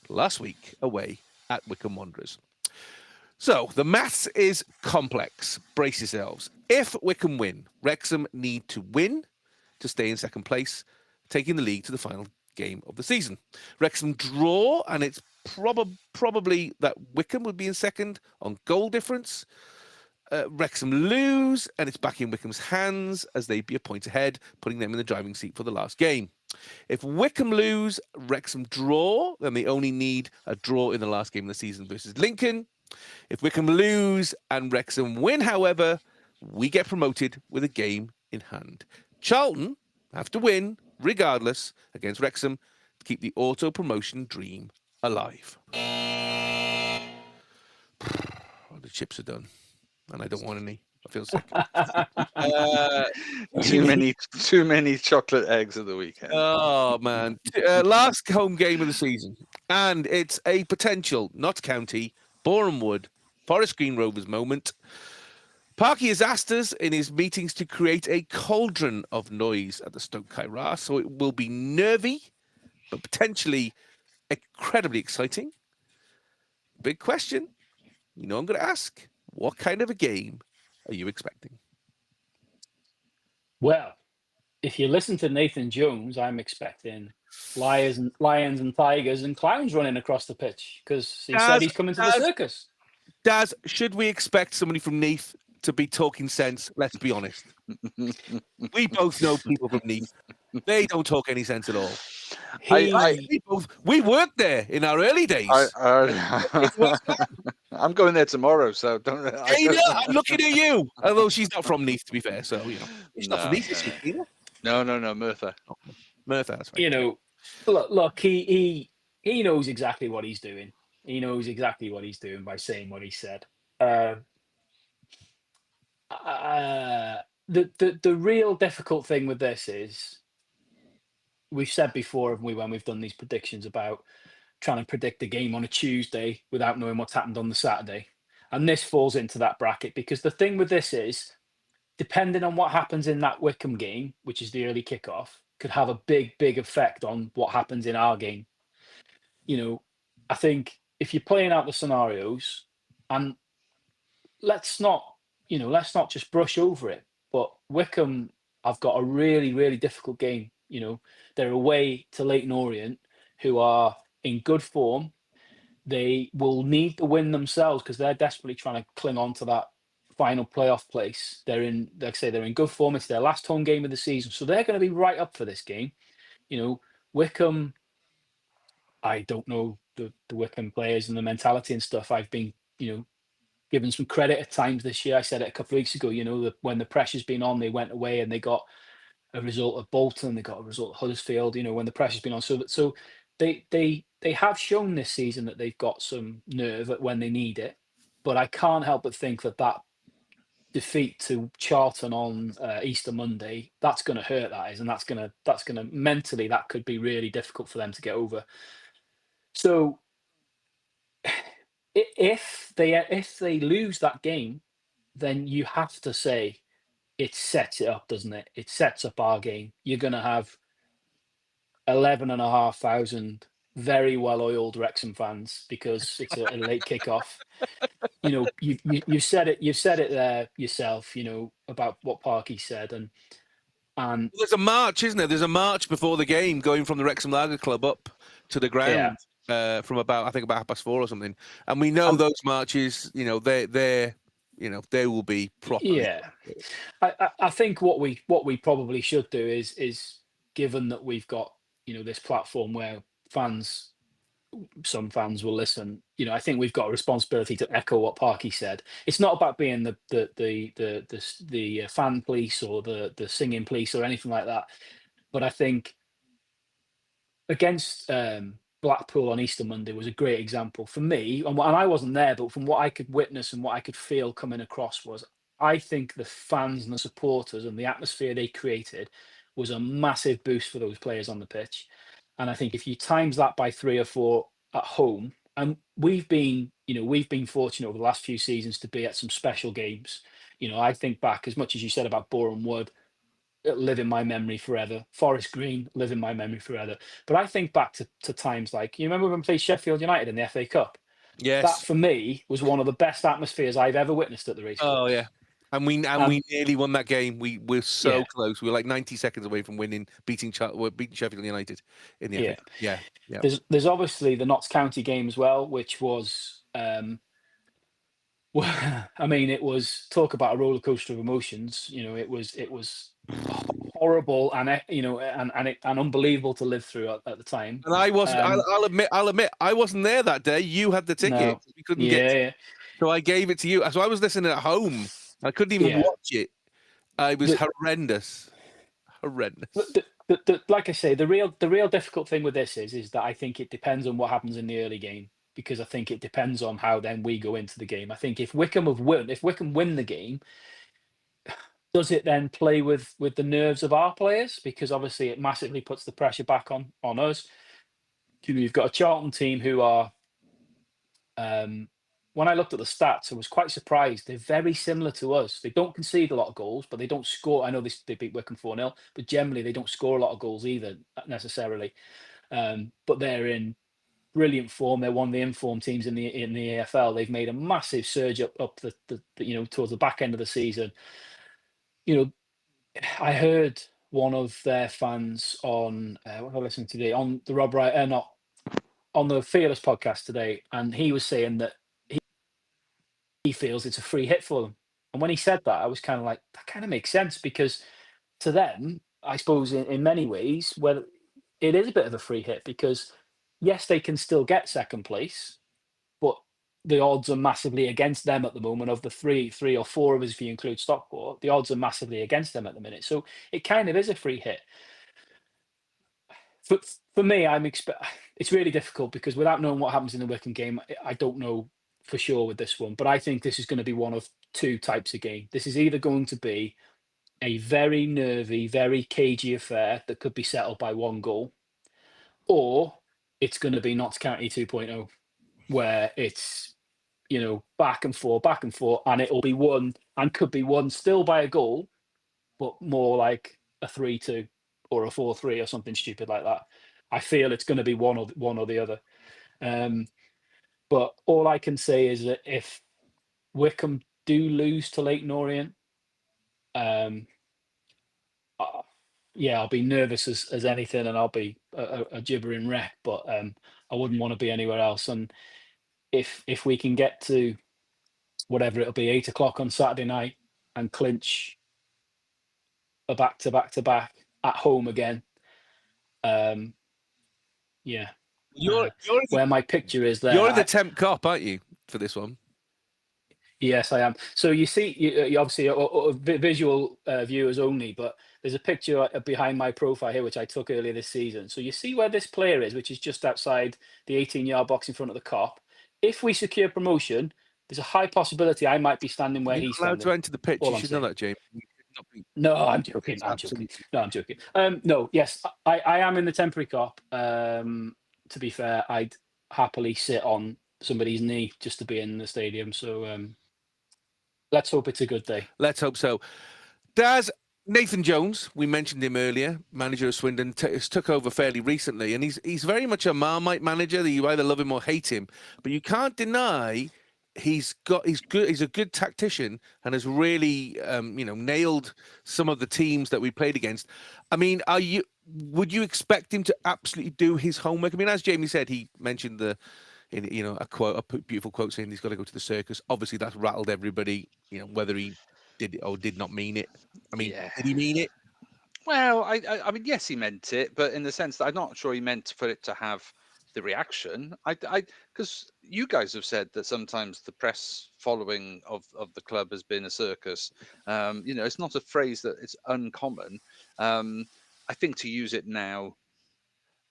Speaker 3: last week away at Wycombe Wanderers. So, the maths is complex. Brace yourselves. If Wycombe win, Wrexham need to win to stay in second place, taking the league to the final game of the season. Wrexham draw, and it's probably that Wycombe would be in second on goal difference. Wrexham lose, and it's back in Wycombe's hands as they'd be a point ahead, putting them in the driving seat for the last game. If Wycombe lose, Wrexham draw, then they only need a draw in the last game of the season versus Lincoln. If Wycombe lose and Wrexham win, however, we get promoted with a game in hand. Charlton have to win, regardless, against Wrexham to keep the auto-promotion dream alive. Oh, the chips are done, and I don't want any. I feel sick.
Speaker 4: Too many chocolate eggs at the weekend.
Speaker 3: Oh, man. Last home game of the season, and it's a potential Notts County, Boreham Wood, Forest Green Rovers moment. Parky has asked us in his meetings to create a cauldron of noise at the Stoke Caerhar, so it will be nervy, but potentially incredibly exciting. Big question. You know I'm going to ask, what kind of a game are you expecting?
Speaker 5: Well, if you listen to Nathan Jones, I'm expecting lions and tigers and clowns running across the pitch, because he said he's coming to the circus.
Speaker 3: Daz, should we expect somebody from Neath to be talking sense? Let's be honest. We both know people from Neath. They don't talk any sense at all. We worked there in our early days.
Speaker 4: I'm going there tomorrow, so don't.
Speaker 3: I'm looking at you. Although she's not from Neath, to be fair, so she's not from Neath this week either.
Speaker 4: No, Merthyr.
Speaker 3: Merthyr, that's right.
Speaker 5: Look, he knows exactly what he's doing. He knows exactly what he's doing by saying what he said. The real difficult thing with this is, we've said before, haven't we, when we've done these predictions about trying to predict the game on a Tuesday without knowing what's happened on the Saturday. And this falls into that bracket, because the thing with this is, depending on what happens in that Wycombe game, which is the early kickoff, could have a big effect on what happens in our game. I think if you're playing out the scenarios, and let's not just brush over it, but Wycombe have got a really difficult game. They're away to Leyton Orient, who are in good form. They will need to win themselves because they're desperately trying to cling on to that final playoff place. They're in good form. It's their last home game of the season, so they're going to be right up for this game. Wycombe, I don't know the Wycombe players and the mentality and stuff. I've been, given some credit at times this year. I said it a couple of weeks ago, that when the pressure's been on, they went away and they got a result at Bolton, they got a result at Huddersfield, when the pressure's been on. So they have shown this season that they've got some nerve when they need it. But I can't help but think that defeat to Charlton on Easter Monday, that's going to hurt, that is, and that's going to mentally, that could be really difficult for them to get over. So if they lose that game, then you have to say it sets it up, doesn't it? It sets up our game. You're going to have 11,500 very well-oiled Wrexham fans because it's a late kickoff. You know, you've said it there yourself. You know about what Parky said, and
Speaker 3: there's a march, isn't there? There's a march before the game going from the Wrexham Lager Club up to the ground from about 4:30 or something. And we know those marches. You know, they will be properly.
Speaker 5: Yeah, I think what we probably should do is given that we've got this platform where some fans will listen. I think we've got a responsibility to echo what Parky said. It's not about being the fan police or the singing police or anything like that. But I think against Blackpool on Easter Monday was a great example for me, and I wasn't there, but from what I could witness and what I could feel coming across was, I think the fans and the supporters and the atmosphere they created was a massive boost for those players on the pitch. And I think if you times that by 3 or 4 at home, and we've been fortunate over the last few seasons to be at some special games. I think back, as much as you said about Boreham Wood, it'll live in my memory forever. Forest Green, live in my memory forever. But I think back to times like, you remember when we played Sheffield United in the FA Cup?
Speaker 3: Yes.
Speaker 5: That for me was one of the best atmospheres I've ever witnessed at the race.
Speaker 3: Oh yeah. And we nearly won that game. We're so close. We were like 90 seconds away from beating Sheffield United in the FA Cup. Yeah.
Speaker 5: There's obviously the Notts County game as well, which was well, I mean, it was, talk about a roller coaster of emotions. It was horrible and and unbelievable to live through at the time.
Speaker 3: And I wasn't. I'll admit, I wasn't there that day. You had the ticket.
Speaker 5: No.
Speaker 3: We couldn't get. So I gave it to you. So I was listening at home. I couldn't even watch it. It was horrendous.
Speaker 5: Like I say, the real difficult thing with this is that I think it depends on what happens in the early game, because I think it depends on how then we go into the game. I think if Wickham win the game, does it then play with the nerves of our players? Because obviously it massively puts the pressure back on us. You've got a Charlton team who are, when I looked at the stats, I was quite surprised. They're very similar to us. They don't concede a lot of goals, but they don't score. I know they beat Wickham 4-0, but generally they don't score a lot of goals either, necessarily. But they're in brilliant form. They're one of the informed teams in the AFL. They've made a massive surge up the towards the back end of the season. I heard one of their fans on what was I listening to today on the on the Fearless podcast today, and he was saying that he feels it's a free hit for them. And when he said that, I was kind of like, that kind of makes sense, because to them, I suppose in many ways, well, it is a bit of a free hit, because yes, they can still get second place, but the odds are massively against them at the moment. Of the three or four of us, if you include Stockport, the odds are massively against them at the minute. So it kind of is a free hit. For me, it's really difficult, because without knowing what happens in the Wickham game, I don't know for sure with this one. But I think this is going to be one of two types of game. This is either going to be a very nervy, very cagey affair that could be settled by one goal, or it's going to be Notts County 2.0, where it's back and forth, and it'll be won, and could be won still by a goal, but more like a 3-2 or a 4-3 or something stupid like that. I feel it's going to be one or the other. But all I can say is that if Wickham do lose to Leyton Orient, I'll be nervous as anything, and I'll be a gibbering wreck. But I wouldn't want to be anywhere else. And if we can get to whatever it'll be, 8 o'clock on Saturday night, and clinch a back-to-back at home again, where my picture is there.
Speaker 3: You're in the temp cop, aren't you, for this one?
Speaker 5: Yes, I am. So you see, you obviously visual viewers only, but there's a picture behind my profile here, which I took earlier this season. So you see where this player is, which is just outside the 18-yard box in front of the cop. If we secure promotion, there's a high possibility I might be standing where
Speaker 3: You're
Speaker 5: he's
Speaker 3: not allowed
Speaker 5: standing.
Speaker 3: to enter the pitch.
Speaker 5: All
Speaker 3: You
Speaker 5: I'm
Speaker 3: should know
Speaker 5: saying.
Speaker 3: that, James. You should not be.
Speaker 5: No, I'm joking.
Speaker 3: It's
Speaker 5: I'm joking.
Speaker 3: absolutely.
Speaker 5: No, I'm joking. No, yes, I am in the temporary cop. To be fair, I'd happily sit on somebody's knee just to be in the stadium. So let's hope it's a good day.
Speaker 3: Let's hope so. Daz, Nathan Jones, we mentioned him earlier, manager of Swindon, took over fairly recently, and he's very much a Marmite manager that you either love him or hate him. But you can't deny he's good. He's a good tactician and has really nailed some of the teams that we played against. I mean, would you expect him to absolutely do his homework? I mean, as Jamie said, he mentioned a beautiful quote saying he's got to go to the circus. Obviously, that's rattled everybody. Whether he did or did not mean it. I mean,
Speaker 4: Yeah.
Speaker 3: did he mean it?
Speaker 4: Well, I mean, yes, he meant it, but in the sense that I'm not sure he meant for it to have the reaction. Because you guys have said that sometimes the press following of the club has been a circus. It's not a phrase that it's uncommon. I think to use it now,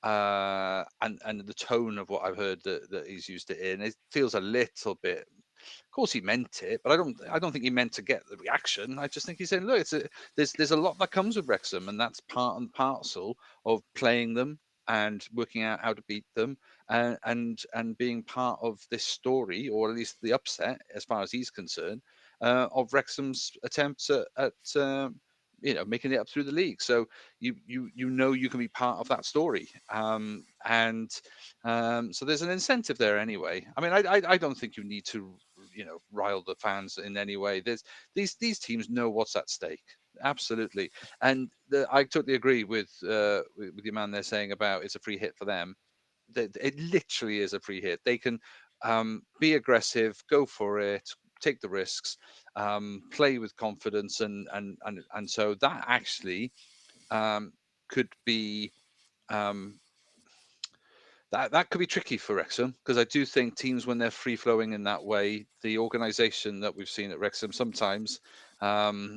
Speaker 4: and the tone of what I've heard that he's used it in, it feels a little bit. Of course, he meant it, but I don't think he meant to get the reaction. I just think he's saying, look, there's a lot that comes with Wrexham, and that's part and parcel of playing them and working out how to beat them, and being part of this story, or at least the upset, as far as he's concerned, of Wrexham's attempts at making it up through the league. So you can be part of that story, and so there's an incentive there anyway. I mean, I don't think you need to rile the fans in any way. There's these teams know what's at stake, absolutely, and I totally agree with your man there saying about it's a free hit for them. It literally is a free hit. They can be aggressive, go for it, take the risks, play with confidence, and so that actually could be that could be tricky for Wrexham, because I do think teams, when they're free flowing in that way, the organisation that we've seen at Wrexham sometimes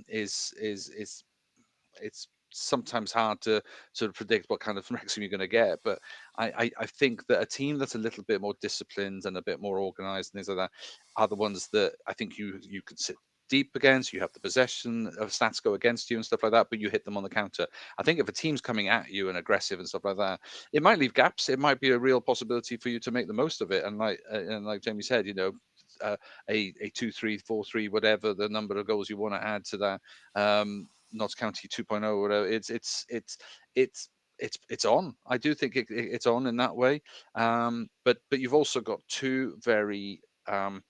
Speaker 4: is it's sometimes hard to sort of predict what kind of Wrexham you're going to get. But I think that a team that's a little bit more disciplined and a bit more organised and things like that are the ones that I think you could sit deep against. You have the possession of stats go against you and stuff like that, but you hit them on the counter. I think if a team's coming at you and aggressive and stuff like that, it might leave gaps. It might be a real possibility for you to make the most of it. And like Jamie said, a 2-3, 4-3, whatever the number of goals you want to add to that. Notts County 2.0, whatever. It's on. I do think it's on in that way. But you've also got two very I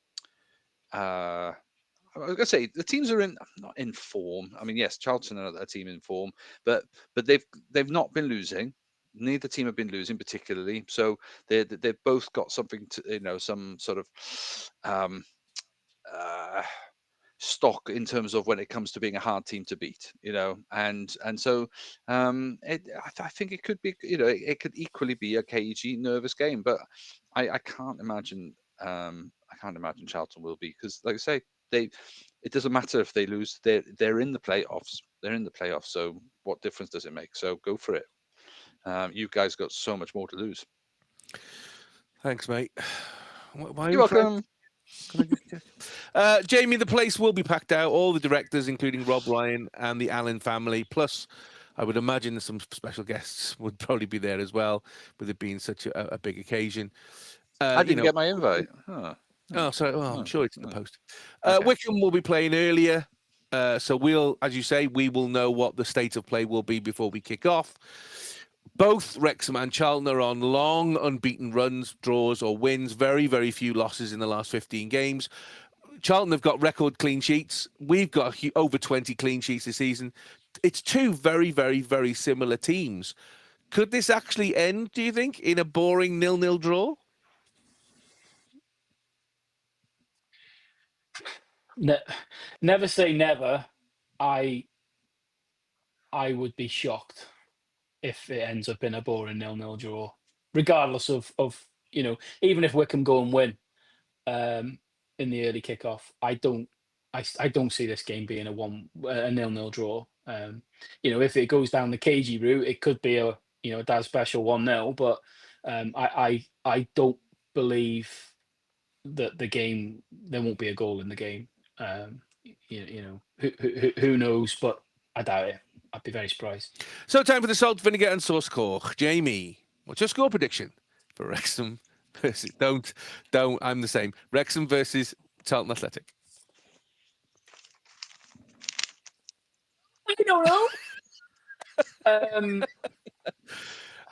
Speaker 4: was gonna say the teams are not in form. I mean, yes, Charlton are a team in form, but they've not been losing. Neither team have been losing particularly. So they've both got something to some sort of uh, stock in terms of when it comes to being a hard team to beat, and so I think it could be, it could equally be a cagey, nervous game, but I can't imagine Charlton will be, because, like I say, it doesn't matter if they lose. They're in the playoffs. They're in the playoffs. So what difference does it make? So go for it. You guys got so much more to lose.
Speaker 3: Thanks, mate. Why
Speaker 4: You're welcome.
Speaker 3: Can I just check? Jamie, the place will be packed out. All the directors, including Rob Ryan and the Allen family, plus I would imagine some special guests would probably be there as well, with it being such a big occasion.
Speaker 4: I didn't get my invite. Huh.
Speaker 3: Oh, sorry. Well, I'm sure it's in the post.
Speaker 4: Okay.
Speaker 3: Wickham will be playing earlier. So we'll, as you say, we will know what the state of play will be before we kick off. Both Wrexham and Charlton are on long unbeaten runs, draws or wins. Very, very few losses in the last 15 games. Charlton have got record clean sheets. We've got over 20 clean sheets this season. It's two very, very, very similar teams. Could this actually end, do you think, in a boring 0-0 draw?
Speaker 5: Never say never. I would be shocked if it ends up in a boring 0-0 draw, regardless of even if Wickham go and win in the early kickoff. I don't see this game being a 0-0 draw. If it goes down the cagey route, it could be a Daz special 1-0, but I don't believe the game, there won't be a goal in the game. Who knows? But I doubt it. I'd be very surprised.
Speaker 3: So time for the salt, vinegar and sauce cork. Jamie, what's your score prediction for Wrexham versus... Don't. I'm the same. Wrexham versus Charlton Athletic.
Speaker 5: I don't know.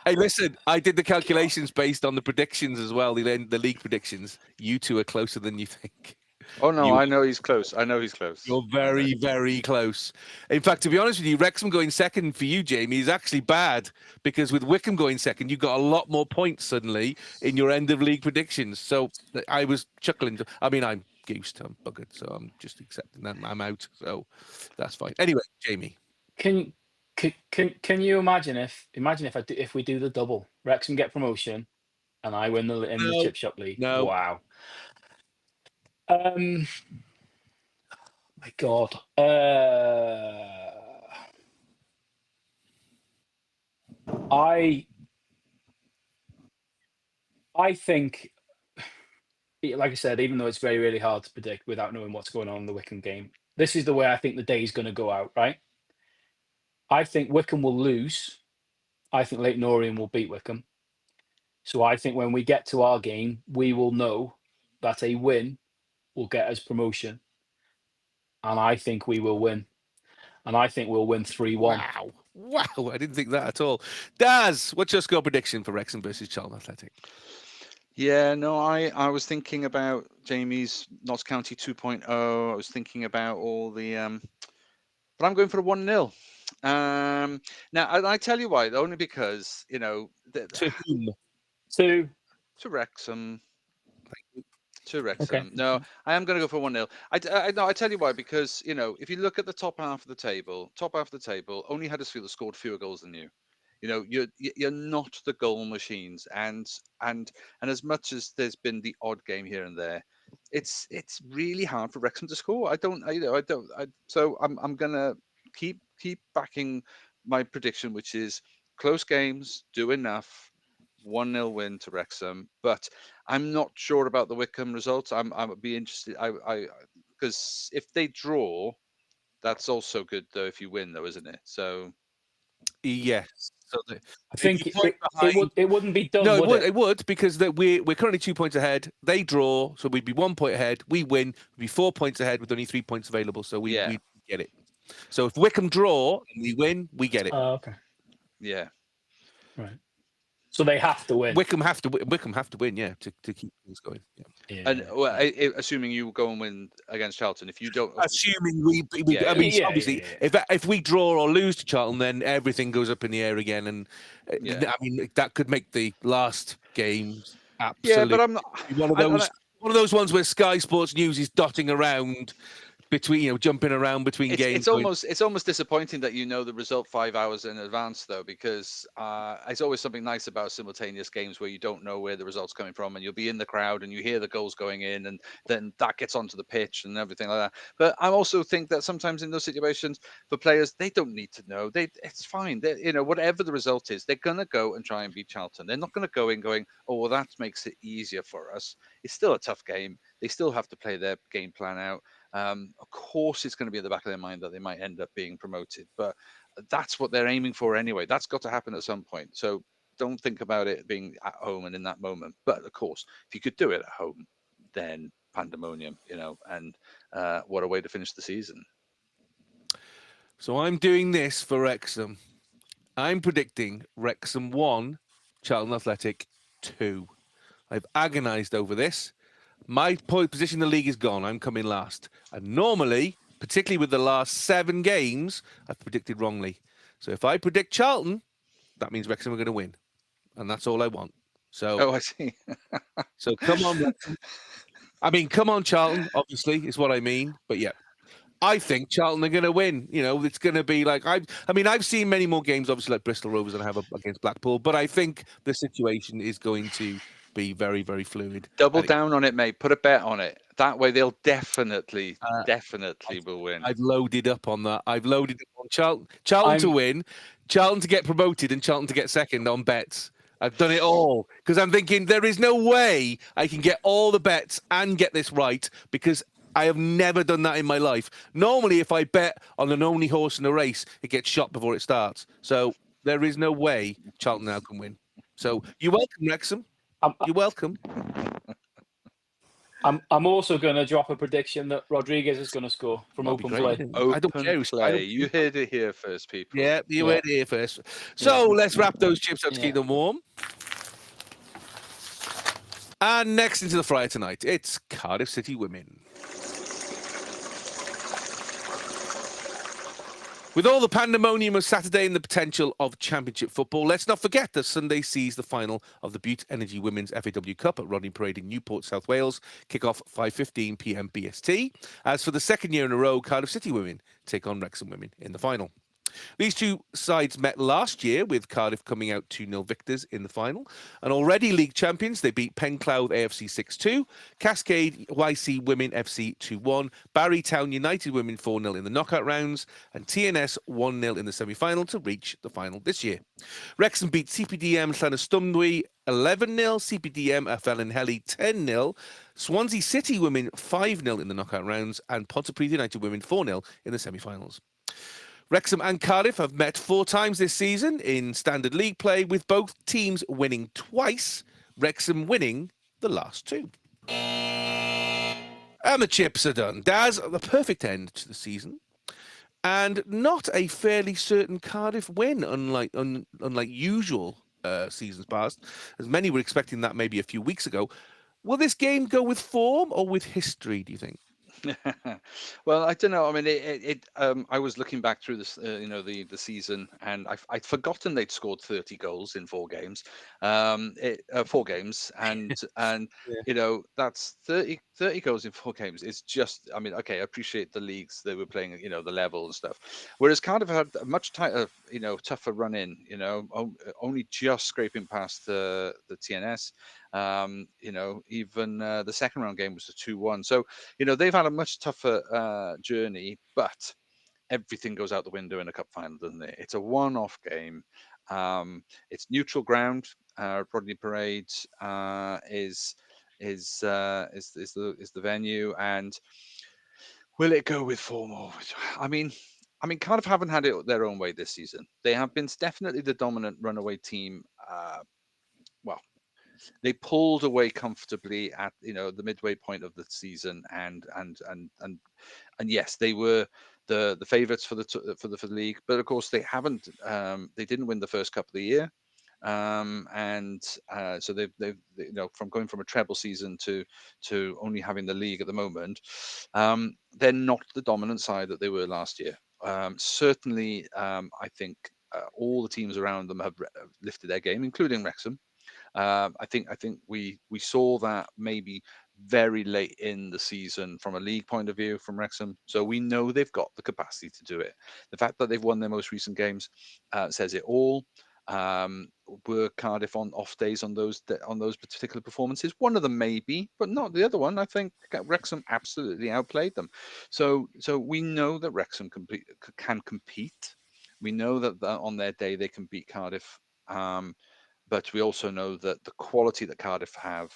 Speaker 3: Hey, listen, I did the calculations based on the predictions as well, the league predictions. You two are closer than you think.
Speaker 4: Oh, no, I know he's close.
Speaker 3: You're very, very close. In fact, to be honest with you, Wrexham going second for you, Jamie, is actually bad, because with Wycombe going second, you got a lot more points suddenly in your end of league predictions. So I was chuckling. I mean, I'm goosed, I'm buggered, so I'm just accepting that I'm out. So that's fine. Anyway, Jamie.
Speaker 5: Can you imagine if we do the double? Wrexham get promotion, and I win the Chip Shop League.
Speaker 3: No.
Speaker 5: Wow. My God. I think, like I said, even though it's very, really hard to predict without knowing what's going on in the Wycombe game, this is the way I think the day is going to go out, right? I think Wycombe will lose. I think Leyton Orient will beat Wycombe. So I think when we get to our game, we will know that a win will get us promotion. And I think we will win. And I think we'll win 3-1.
Speaker 3: Wow. I didn't think that at all. Daz, what's your score prediction for Wrexham versus Charlton Athletic?
Speaker 4: Yeah, no, I was thinking about Jamie's Notts County 2.0. I was thinking about all the... but I'm going for a 1-0. Now, I tell you why, only because,
Speaker 3: To whom?
Speaker 5: To
Speaker 4: Wrexham. To Wrexham.
Speaker 5: Okay.
Speaker 4: No, I am going to go for 1-0. I tell you why, because, if you look at the top half of the table, only Huddersfield has scored fewer goals than you. You're not the goal machines, and as much as there's been the odd game here and there, it's really hard for Wrexham to score. So I'm gonna keep backing my prediction, which is close games, do enough, 1-0 win to Wrexham. But I'm not sure about the Wycombe results. I'd be interested. Because if they draw, that's also good though. If you win, though, isn't it? So
Speaker 3: yes. So
Speaker 5: I think it wouldn't be done.
Speaker 3: No,
Speaker 5: would
Speaker 3: it would, because we're currently 2 points ahead. They draw, so we'd be 1 point ahead. We win, we'd be 4 points ahead with only 3 points available. So we get it. So if Wycombe draw and we win, we get it.
Speaker 5: Okay.
Speaker 4: Yeah.
Speaker 5: Right. So they have to win.
Speaker 3: Wycombe have to win, yeah, to keep things going. Yeah.
Speaker 5: Yeah.
Speaker 4: And assuming you go and win against Charlton, if you don't,
Speaker 3: Assuming we obviously, if we draw or lose to Charlton, then everything goes up in the air again, and I mean that could make the last games absolutely.
Speaker 4: Yeah, but I'm not
Speaker 3: one of those ones where Sky Sports News is dotting around between, jumping around between games.
Speaker 4: It's almost disappointing that the result 5 hours in advance, though, because it's always something nice about simultaneous games where you don't know where the result's coming from, and you'll be in the crowd and you hear the goals going in, and then that gets onto the pitch and everything like that. But I also think that sometimes in those situations, for players, they don't need to know. It's fine. Whatever the result is, they're gonna go and try and beat Charlton. They're not gonna go in going, oh, well, that makes it easier for us. It's still a tough game. They still have to play their game plan out. Of course, it's going to be at the back of their mind that they might end up being promoted, but that's what they're aiming for anyway. That's got to happen at some point. So don't think about it being at home and in that moment. But of course, if you could do it at home, then pandemonium, and what a way to finish the season.
Speaker 3: So I'm doing this for Wrexham. I'm predicting Wrexham 1, Charlton Athletic 2. I've agonised over this. My position in the league is gone. I'm coming last. And normally, particularly with the last 7 games, I've predicted wrongly. So if I predict Charlton, that means Wrexham are going to win. And that's all I want. So,
Speaker 4: I see.
Speaker 3: So come on, Wrexham. I mean, come on, Charlton, obviously, is what I mean. But yeah, I think Charlton are going to win. It's going to be like, I've seen many more games, obviously, like Bristol Rovers than I have against Blackpool. But I think the situation is going to be very, very fluid.
Speaker 4: Double down on it, mate. Put a bet on it. That way they'll definitely will win.
Speaker 3: I've loaded up on that. I've loaded up on Charlton to win, Charlton to get promoted, and Charlton to get second on bets. I've done it all because I'm thinking there is no way I can get all the bets and get this right because I have never done that in my life. Normally, if I bet on an only horse in a race, it gets shot before it starts. So there is no way Charlton now can win. So you're welcome, Wrexham. You're welcome.
Speaker 5: I'm also going to drop a prediction that Rodriguez is going to score from
Speaker 3: That'd be
Speaker 5: open
Speaker 3: great.
Speaker 5: play.
Speaker 3: I don't care.
Speaker 4: Play. You heard it here first, people.
Speaker 3: Yeah, you heard it here first. So let's wrap those chips up to keep them warm. And next into the fryer tonight, it's Cardiff City Women. With all the pandemonium of Saturday and the potential of Championship football, let's not forget that Sunday sees the final of the Bute Energy Women's FAW Cup at Rodney Parade in Newport, South Wales, kick-off 5:15 p.m. BST. As for the second year in a row, Cardiff City Women take on Wrexham Women in the final. These two sides met last year, with Cardiff coming out 2-0 victors in the final. And already league champions, they beat Penclough AFC 6-2, Cascade YC Women FC 2-1, Barry Town United Women 4-0 in the knockout rounds, and TNS 1-0 in the semi-final to reach the final this year. Wrexham beat CPDM Llanystumdwy 11-0, CPDM Fellinhelly 10-0, Swansea City Women 5-0 in the knockout rounds, and Pontypridd United Women 4-0 in the semi-finals. Wrexham and Cardiff have met 4 times this season in standard league play, with both teams winning twice, Wrexham winning the last 2. And the chips are done. Daz, the perfect end to the season. And not a fairly certain Cardiff win, unlike usual seasons past, as many were expecting that maybe a few weeks ago. Will this game go with form or with history, do you think?
Speaker 4: Well, I don't know. I mean, I was looking back through this, the season, and I'd forgotten they'd scored 30 goals in 4 games, 4 games, and that's 30 goals in 4 games. It's just, I mean, okay, I appreciate the leagues they were playing, the level and stuff. Whereas Cardiff had a much tighter, tougher run in, only just scraping past the TNS. Even the second round game was a 2-1. So, they've had a much tougher journey, but everything goes out the window in a cup final, doesn't it? It's a one-off game. It's neutral ground. Rodney Parade is the venue, and will it go with form? I mean, Cardiff haven't had it their own way this season. They have been definitely the dominant runaway team. They pulled away comfortably at the midway point of the season, and yes, they were the favourites for the league. But of course, they haven't. They didn't win the first cup of the year, so they've from going from a treble season to only having the league at the moment. They're not the dominant side that they were last year. Certainly, I think all the teams around them have lifted their game, including Wrexham. I think we saw that maybe very late in the season from a league point of view from Wrexham. So we know they've got the capacity to do it. The fact that they've won their most recent games says it all. Were Cardiff on off days on those particular performances? One of them maybe, but not the other one. I think Wrexham absolutely outplayed them. So we know that Wrexham can compete. We know that on their day they can beat Cardiff. But we also know that the quality that Cardiff have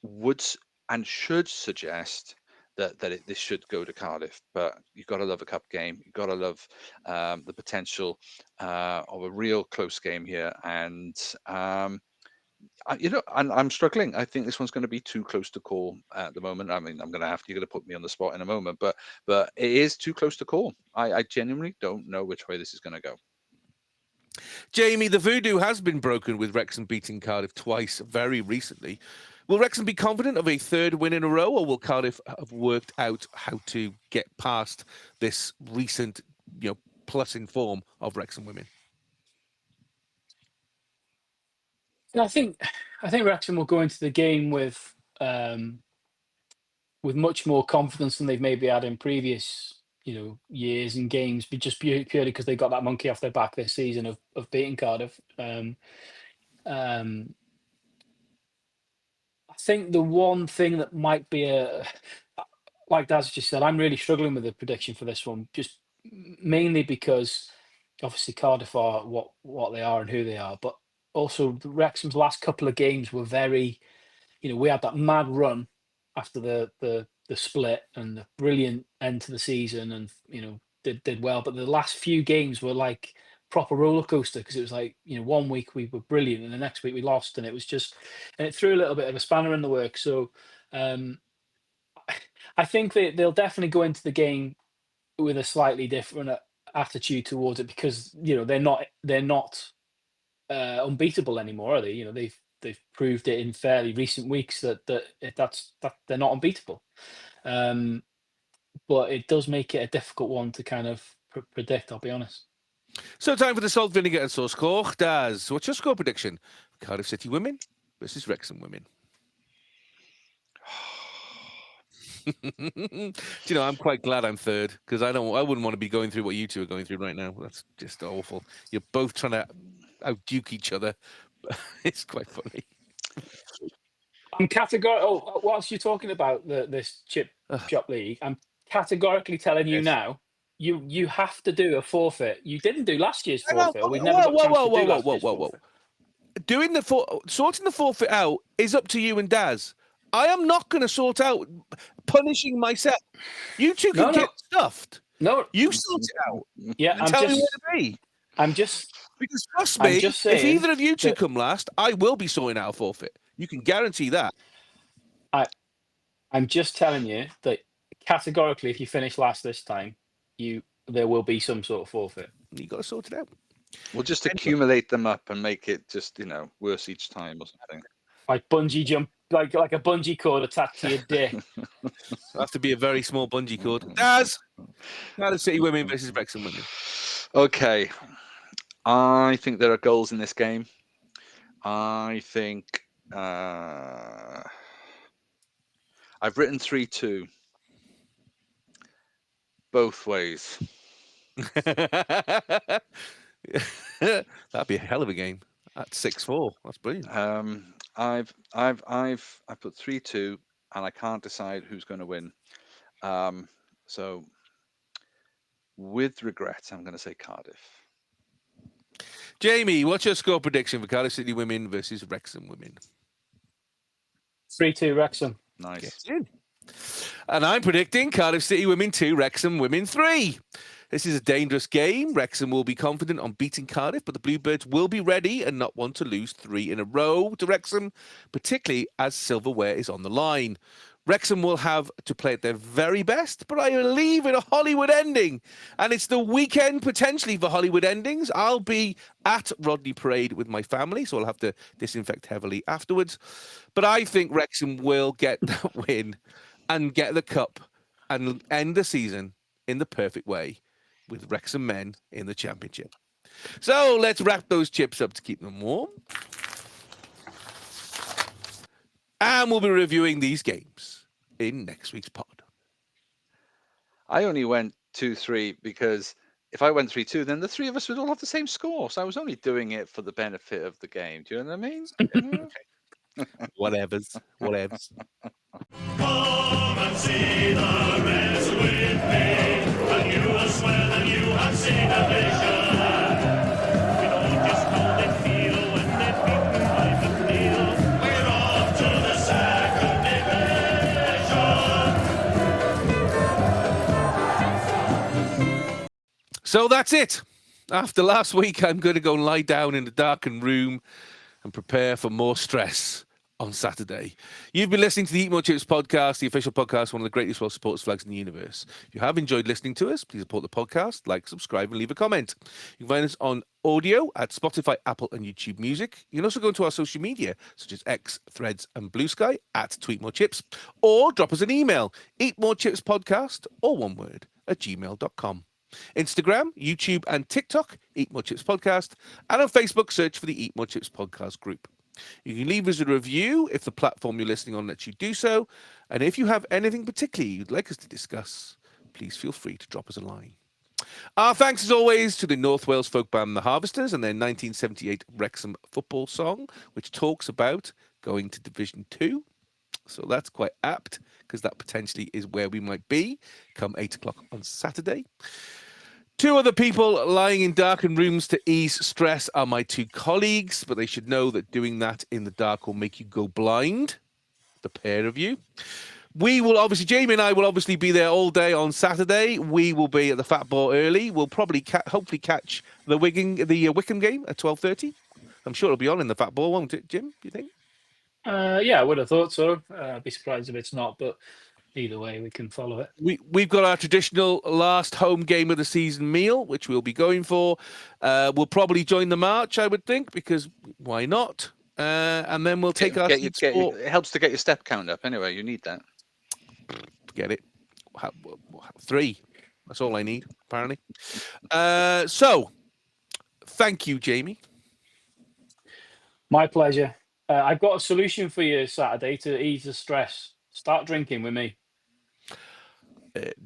Speaker 4: would and should suggest that this should go to Cardiff. But you've got to love a cup game. You've got to love the potential of a real close game here. And and I'm struggling. I think this one's going to be too close to call at the moment. I mean, you're going to put me on the spot in a moment, but it is too close to call. I genuinely don't know which way this is going to go.
Speaker 3: Jamie, the voodoo has been broken with Wrexham beating Cardiff twice very recently. Will Wrexham be confident of a 3rd win in a row, or will Cardiff have worked out how to get past this recent, plus in form of Wrexham women?
Speaker 5: I think Wrexham will go into the game with much more confidence than they've maybe had in previous years and games, but just purely because they got that monkey off their back this season of beating Cardiff. I think the one thing that might be like Daz just said, I'm really struggling with the prediction for this one, just mainly because obviously Cardiff are what they are and who they are, but also Wrexham's last couple of games were very, we had that mad run after the split and the brilliant end to the season, and did well. But the last few games were like proper roller coaster, because it was like 1 week we were brilliant and the next week we lost, and it threw a little bit of a spanner in the works. So I think they'll definitely go into the game with a slightly different attitude towards it, because they're not unbeatable anymore, are they? They've proved it in fairly recent weeks that they're not unbeatable. But it does make it a difficult one to kind of predict, I'll be honest.
Speaker 3: So time for the salt, vinegar and sauce koch. Daz, what's your score prediction? Cardiff City Women versus Wrexham Women. Do you know, I'm quite glad I'm third, because I wouldn't want to be going through what you two are going through right now. That's just awful. You're both trying to out-duke each other. It's quite funny.
Speaker 5: I'm categorically. Whilst you're talking about this chip shop league, I'm categorically telling you now, you have to do a forfeit. You didn't do last year's forfeit. We never got a chance to do last year's forfeit.
Speaker 3: Sorting the forfeit out is up to you and Daz. I am not going to sort out punishing myself. You two can get stuffed.
Speaker 5: No,
Speaker 3: you sort it out.
Speaker 5: Yeah,
Speaker 3: and tell me where to be. Because trust me, if either of you two come last, I will be sorting out a forfeit. You can guarantee that.
Speaker 5: I'm just telling you that categorically, if you finish last this time, there will be some sort of forfeit.
Speaker 3: You got to sort it out.
Speaker 4: We'll just accumulate them up and make it just worse each time or something.
Speaker 5: Like bungee jump, like a bungee cord attached to your dick.
Speaker 3: It'll have to be a very small bungee cord. Daz, Cardiff City Women versus Wrexham Women.
Speaker 4: Okay, I think there are goals in this game. I think I've written 3-2 both ways.
Speaker 3: That'd be a hell of a game. At 6-4, that's brilliant.
Speaker 4: I've put 3-2, and I can't decide who's going to win. So, with regret, I'm going to say Cardiff.
Speaker 3: Jamie, what's your score prediction for Cardiff City Women versus Wrexham Women?
Speaker 5: 3-2 Wrexham.
Speaker 4: Nice.
Speaker 3: And I'm predicting Cardiff City Women 2, Wrexham Women 3. This is a dangerous game. Wrexham will be confident on beating Cardiff, but the Bluebirds will be ready and not want to lose 3 in a row to Wrexham, particularly as silverware is on the line. Wrexham will have to play at their very best, but I believe in a Hollywood ending. And it's the weekend potentially for Hollywood endings. I'll be at Rodney Parade with my family, so I'll have to disinfect heavily afterwards. But I think Wrexham will get that win and get the cup and end the season in the perfect way, with Wrexham men in the championship. So let's wrap those chips up to keep them warm. And we'll be reviewing these games in next week's pod.
Speaker 4: I only went 2-3 because if I went 3-2, then the three of us would all have the same score. So I was only doing it for the benefit of the game. Do you know what I mean?
Speaker 3: Whatevers.
Speaker 2: Come and see the Reds with me, and you will swear that you have seen a vision. We don't just hold it feel when they beat me by McNeil. We're off to the second division.
Speaker 3: So that's it. After last week, I'm going to go and lie down in a darkened room and prepare for more stress on Saturday. You've been listening to the Eat More Chips podcast, the official podcast, one of the greatest Welsh supporters flags in the universe. If you have enjoyed listening to us, please support the podcast, like, subscribe, and leave a comment. You can find us on audio at Spotify, Apple, and YouTube Music. You can also go into our social media, such as X, Threads, and Blue Sky, at TweetMoreChips, or drop us an email, eatmorechipspodcast, all one word, @gmail.com. Instagram, YouTube, and TikTok, Eat More Chips Podcast, and on Facebook, search for the Eat More Chips Podcast group. You can leave us a review if the platform you're listening on lets you do so, and if you have anything particularly you'd like us to discuss, please feel free to drop us a line. Our thanks, as always, to the North Wales folk band The Harvesters and their 1978 Wrexham football song, which talks about going to Division 2. So that's quite apt, because that potentially is where we might be come 8 o'clock on Saturday. Two other people lying in darkened rooms to ease stress are my two colleagues, but they should know that doing that in the dark will make you go blind. The pair of you. We will obviously, Jamie and I will obviously be there all day on Saturday. We will be at the Fat Ball early. We'll probably hopefully catch the Wickham game at 12:30. I'm sure it'll be on in the Fat Ball, won't it, Jim? Do you think?
Speaker 5: Yeah, I would have thought so. I'd be surprised if it's not, but either way, we can follow it.
Speaker 3: We've got our traditional last home game of the season meal, which we'll be going for. We'll probably join the march, I would think, because why not? And then we'll take our seats for...
Speaker 4: It helps to get your step count up anyway. You need that.
Speaker 3: Get it? 3. That's all I need, apparently. So, thank you, Jamie.
Speaker 5: My pleasure. I've got a solution for you Saturday to ease the stress. Start drinking with me.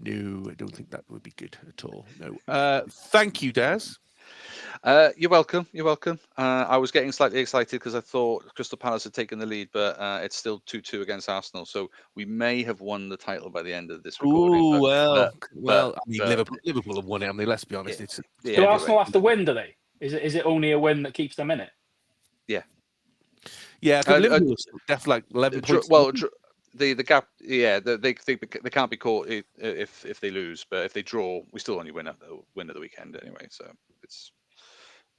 Speaker 3: No, I don't think that would be good at all. No. Thank you, Daz.
Speaker 4: You're welcome. You're welcome. I was getting slightly excited because I thought Crystal Palace had taken the lead, but it's still 2-2 against Arsenal. So we may have won the title by the end of this recording.
Speaker 3: Ooh,
Speaker 4: I
Speaker 3: mean, Liverpool have won it. I mean, let's be honest.
Speaker 5: Do Arsenal have to win, do they? Is it only a win that keeps them in it?
Speaker 4: Yeah.
Speaker 3: Yeah, Liverpool definitely like 11 points.
Speaker 4: Well, the gap, yeah, they can't be caught if they lose, but if they draw, we still only win at the weekend anyway. So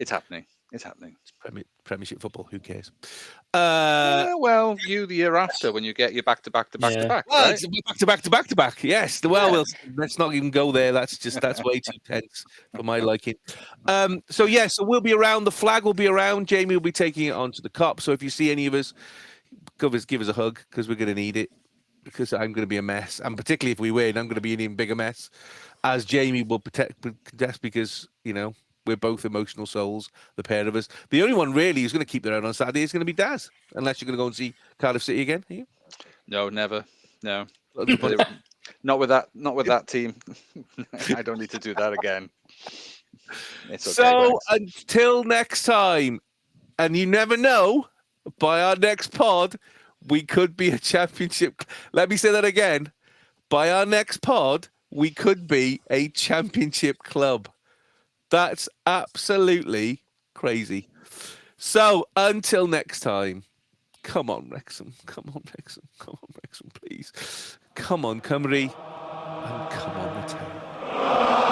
Speaker 4: it's happening. It's happening.
Speaker 3: It's Premiership football. Who cares?
Speaker 4: Well, the year after when you get your back to back.
Speaker 3: Well,
Speaker 4: right?
Speaker 3: it's back to back. Yes. Well, let's not even go there. That's way too tense for my liking. So we'll be around. The flag will be around. Jamie will be taking it onto the Kop. So if you see any of us, give us a hug because we're going to need it. Because I'm going to be a mess, and particularly if we win, I'm going to be an even bigger mess. As Jamie will contest because we're both emotional souls, the pair of us. The only one really who's going to keep their own on Saturday is going to be Daz, unless you're going to go and see Cardiff City again. Are you?
Speaker 4: No, never. No, not with that team. I don't need to do that again. It's okay,
Speaker 3: so until next time, and you never know, by our next pod, we could be a championship. Let me say that again. By our next pod, we could be a championship club. That's absolutely crazy. So until next time, come on, Wrexham. Come on, Wrexham. Come on, Wrexham, please. Come on, Cymru. And come on, the town.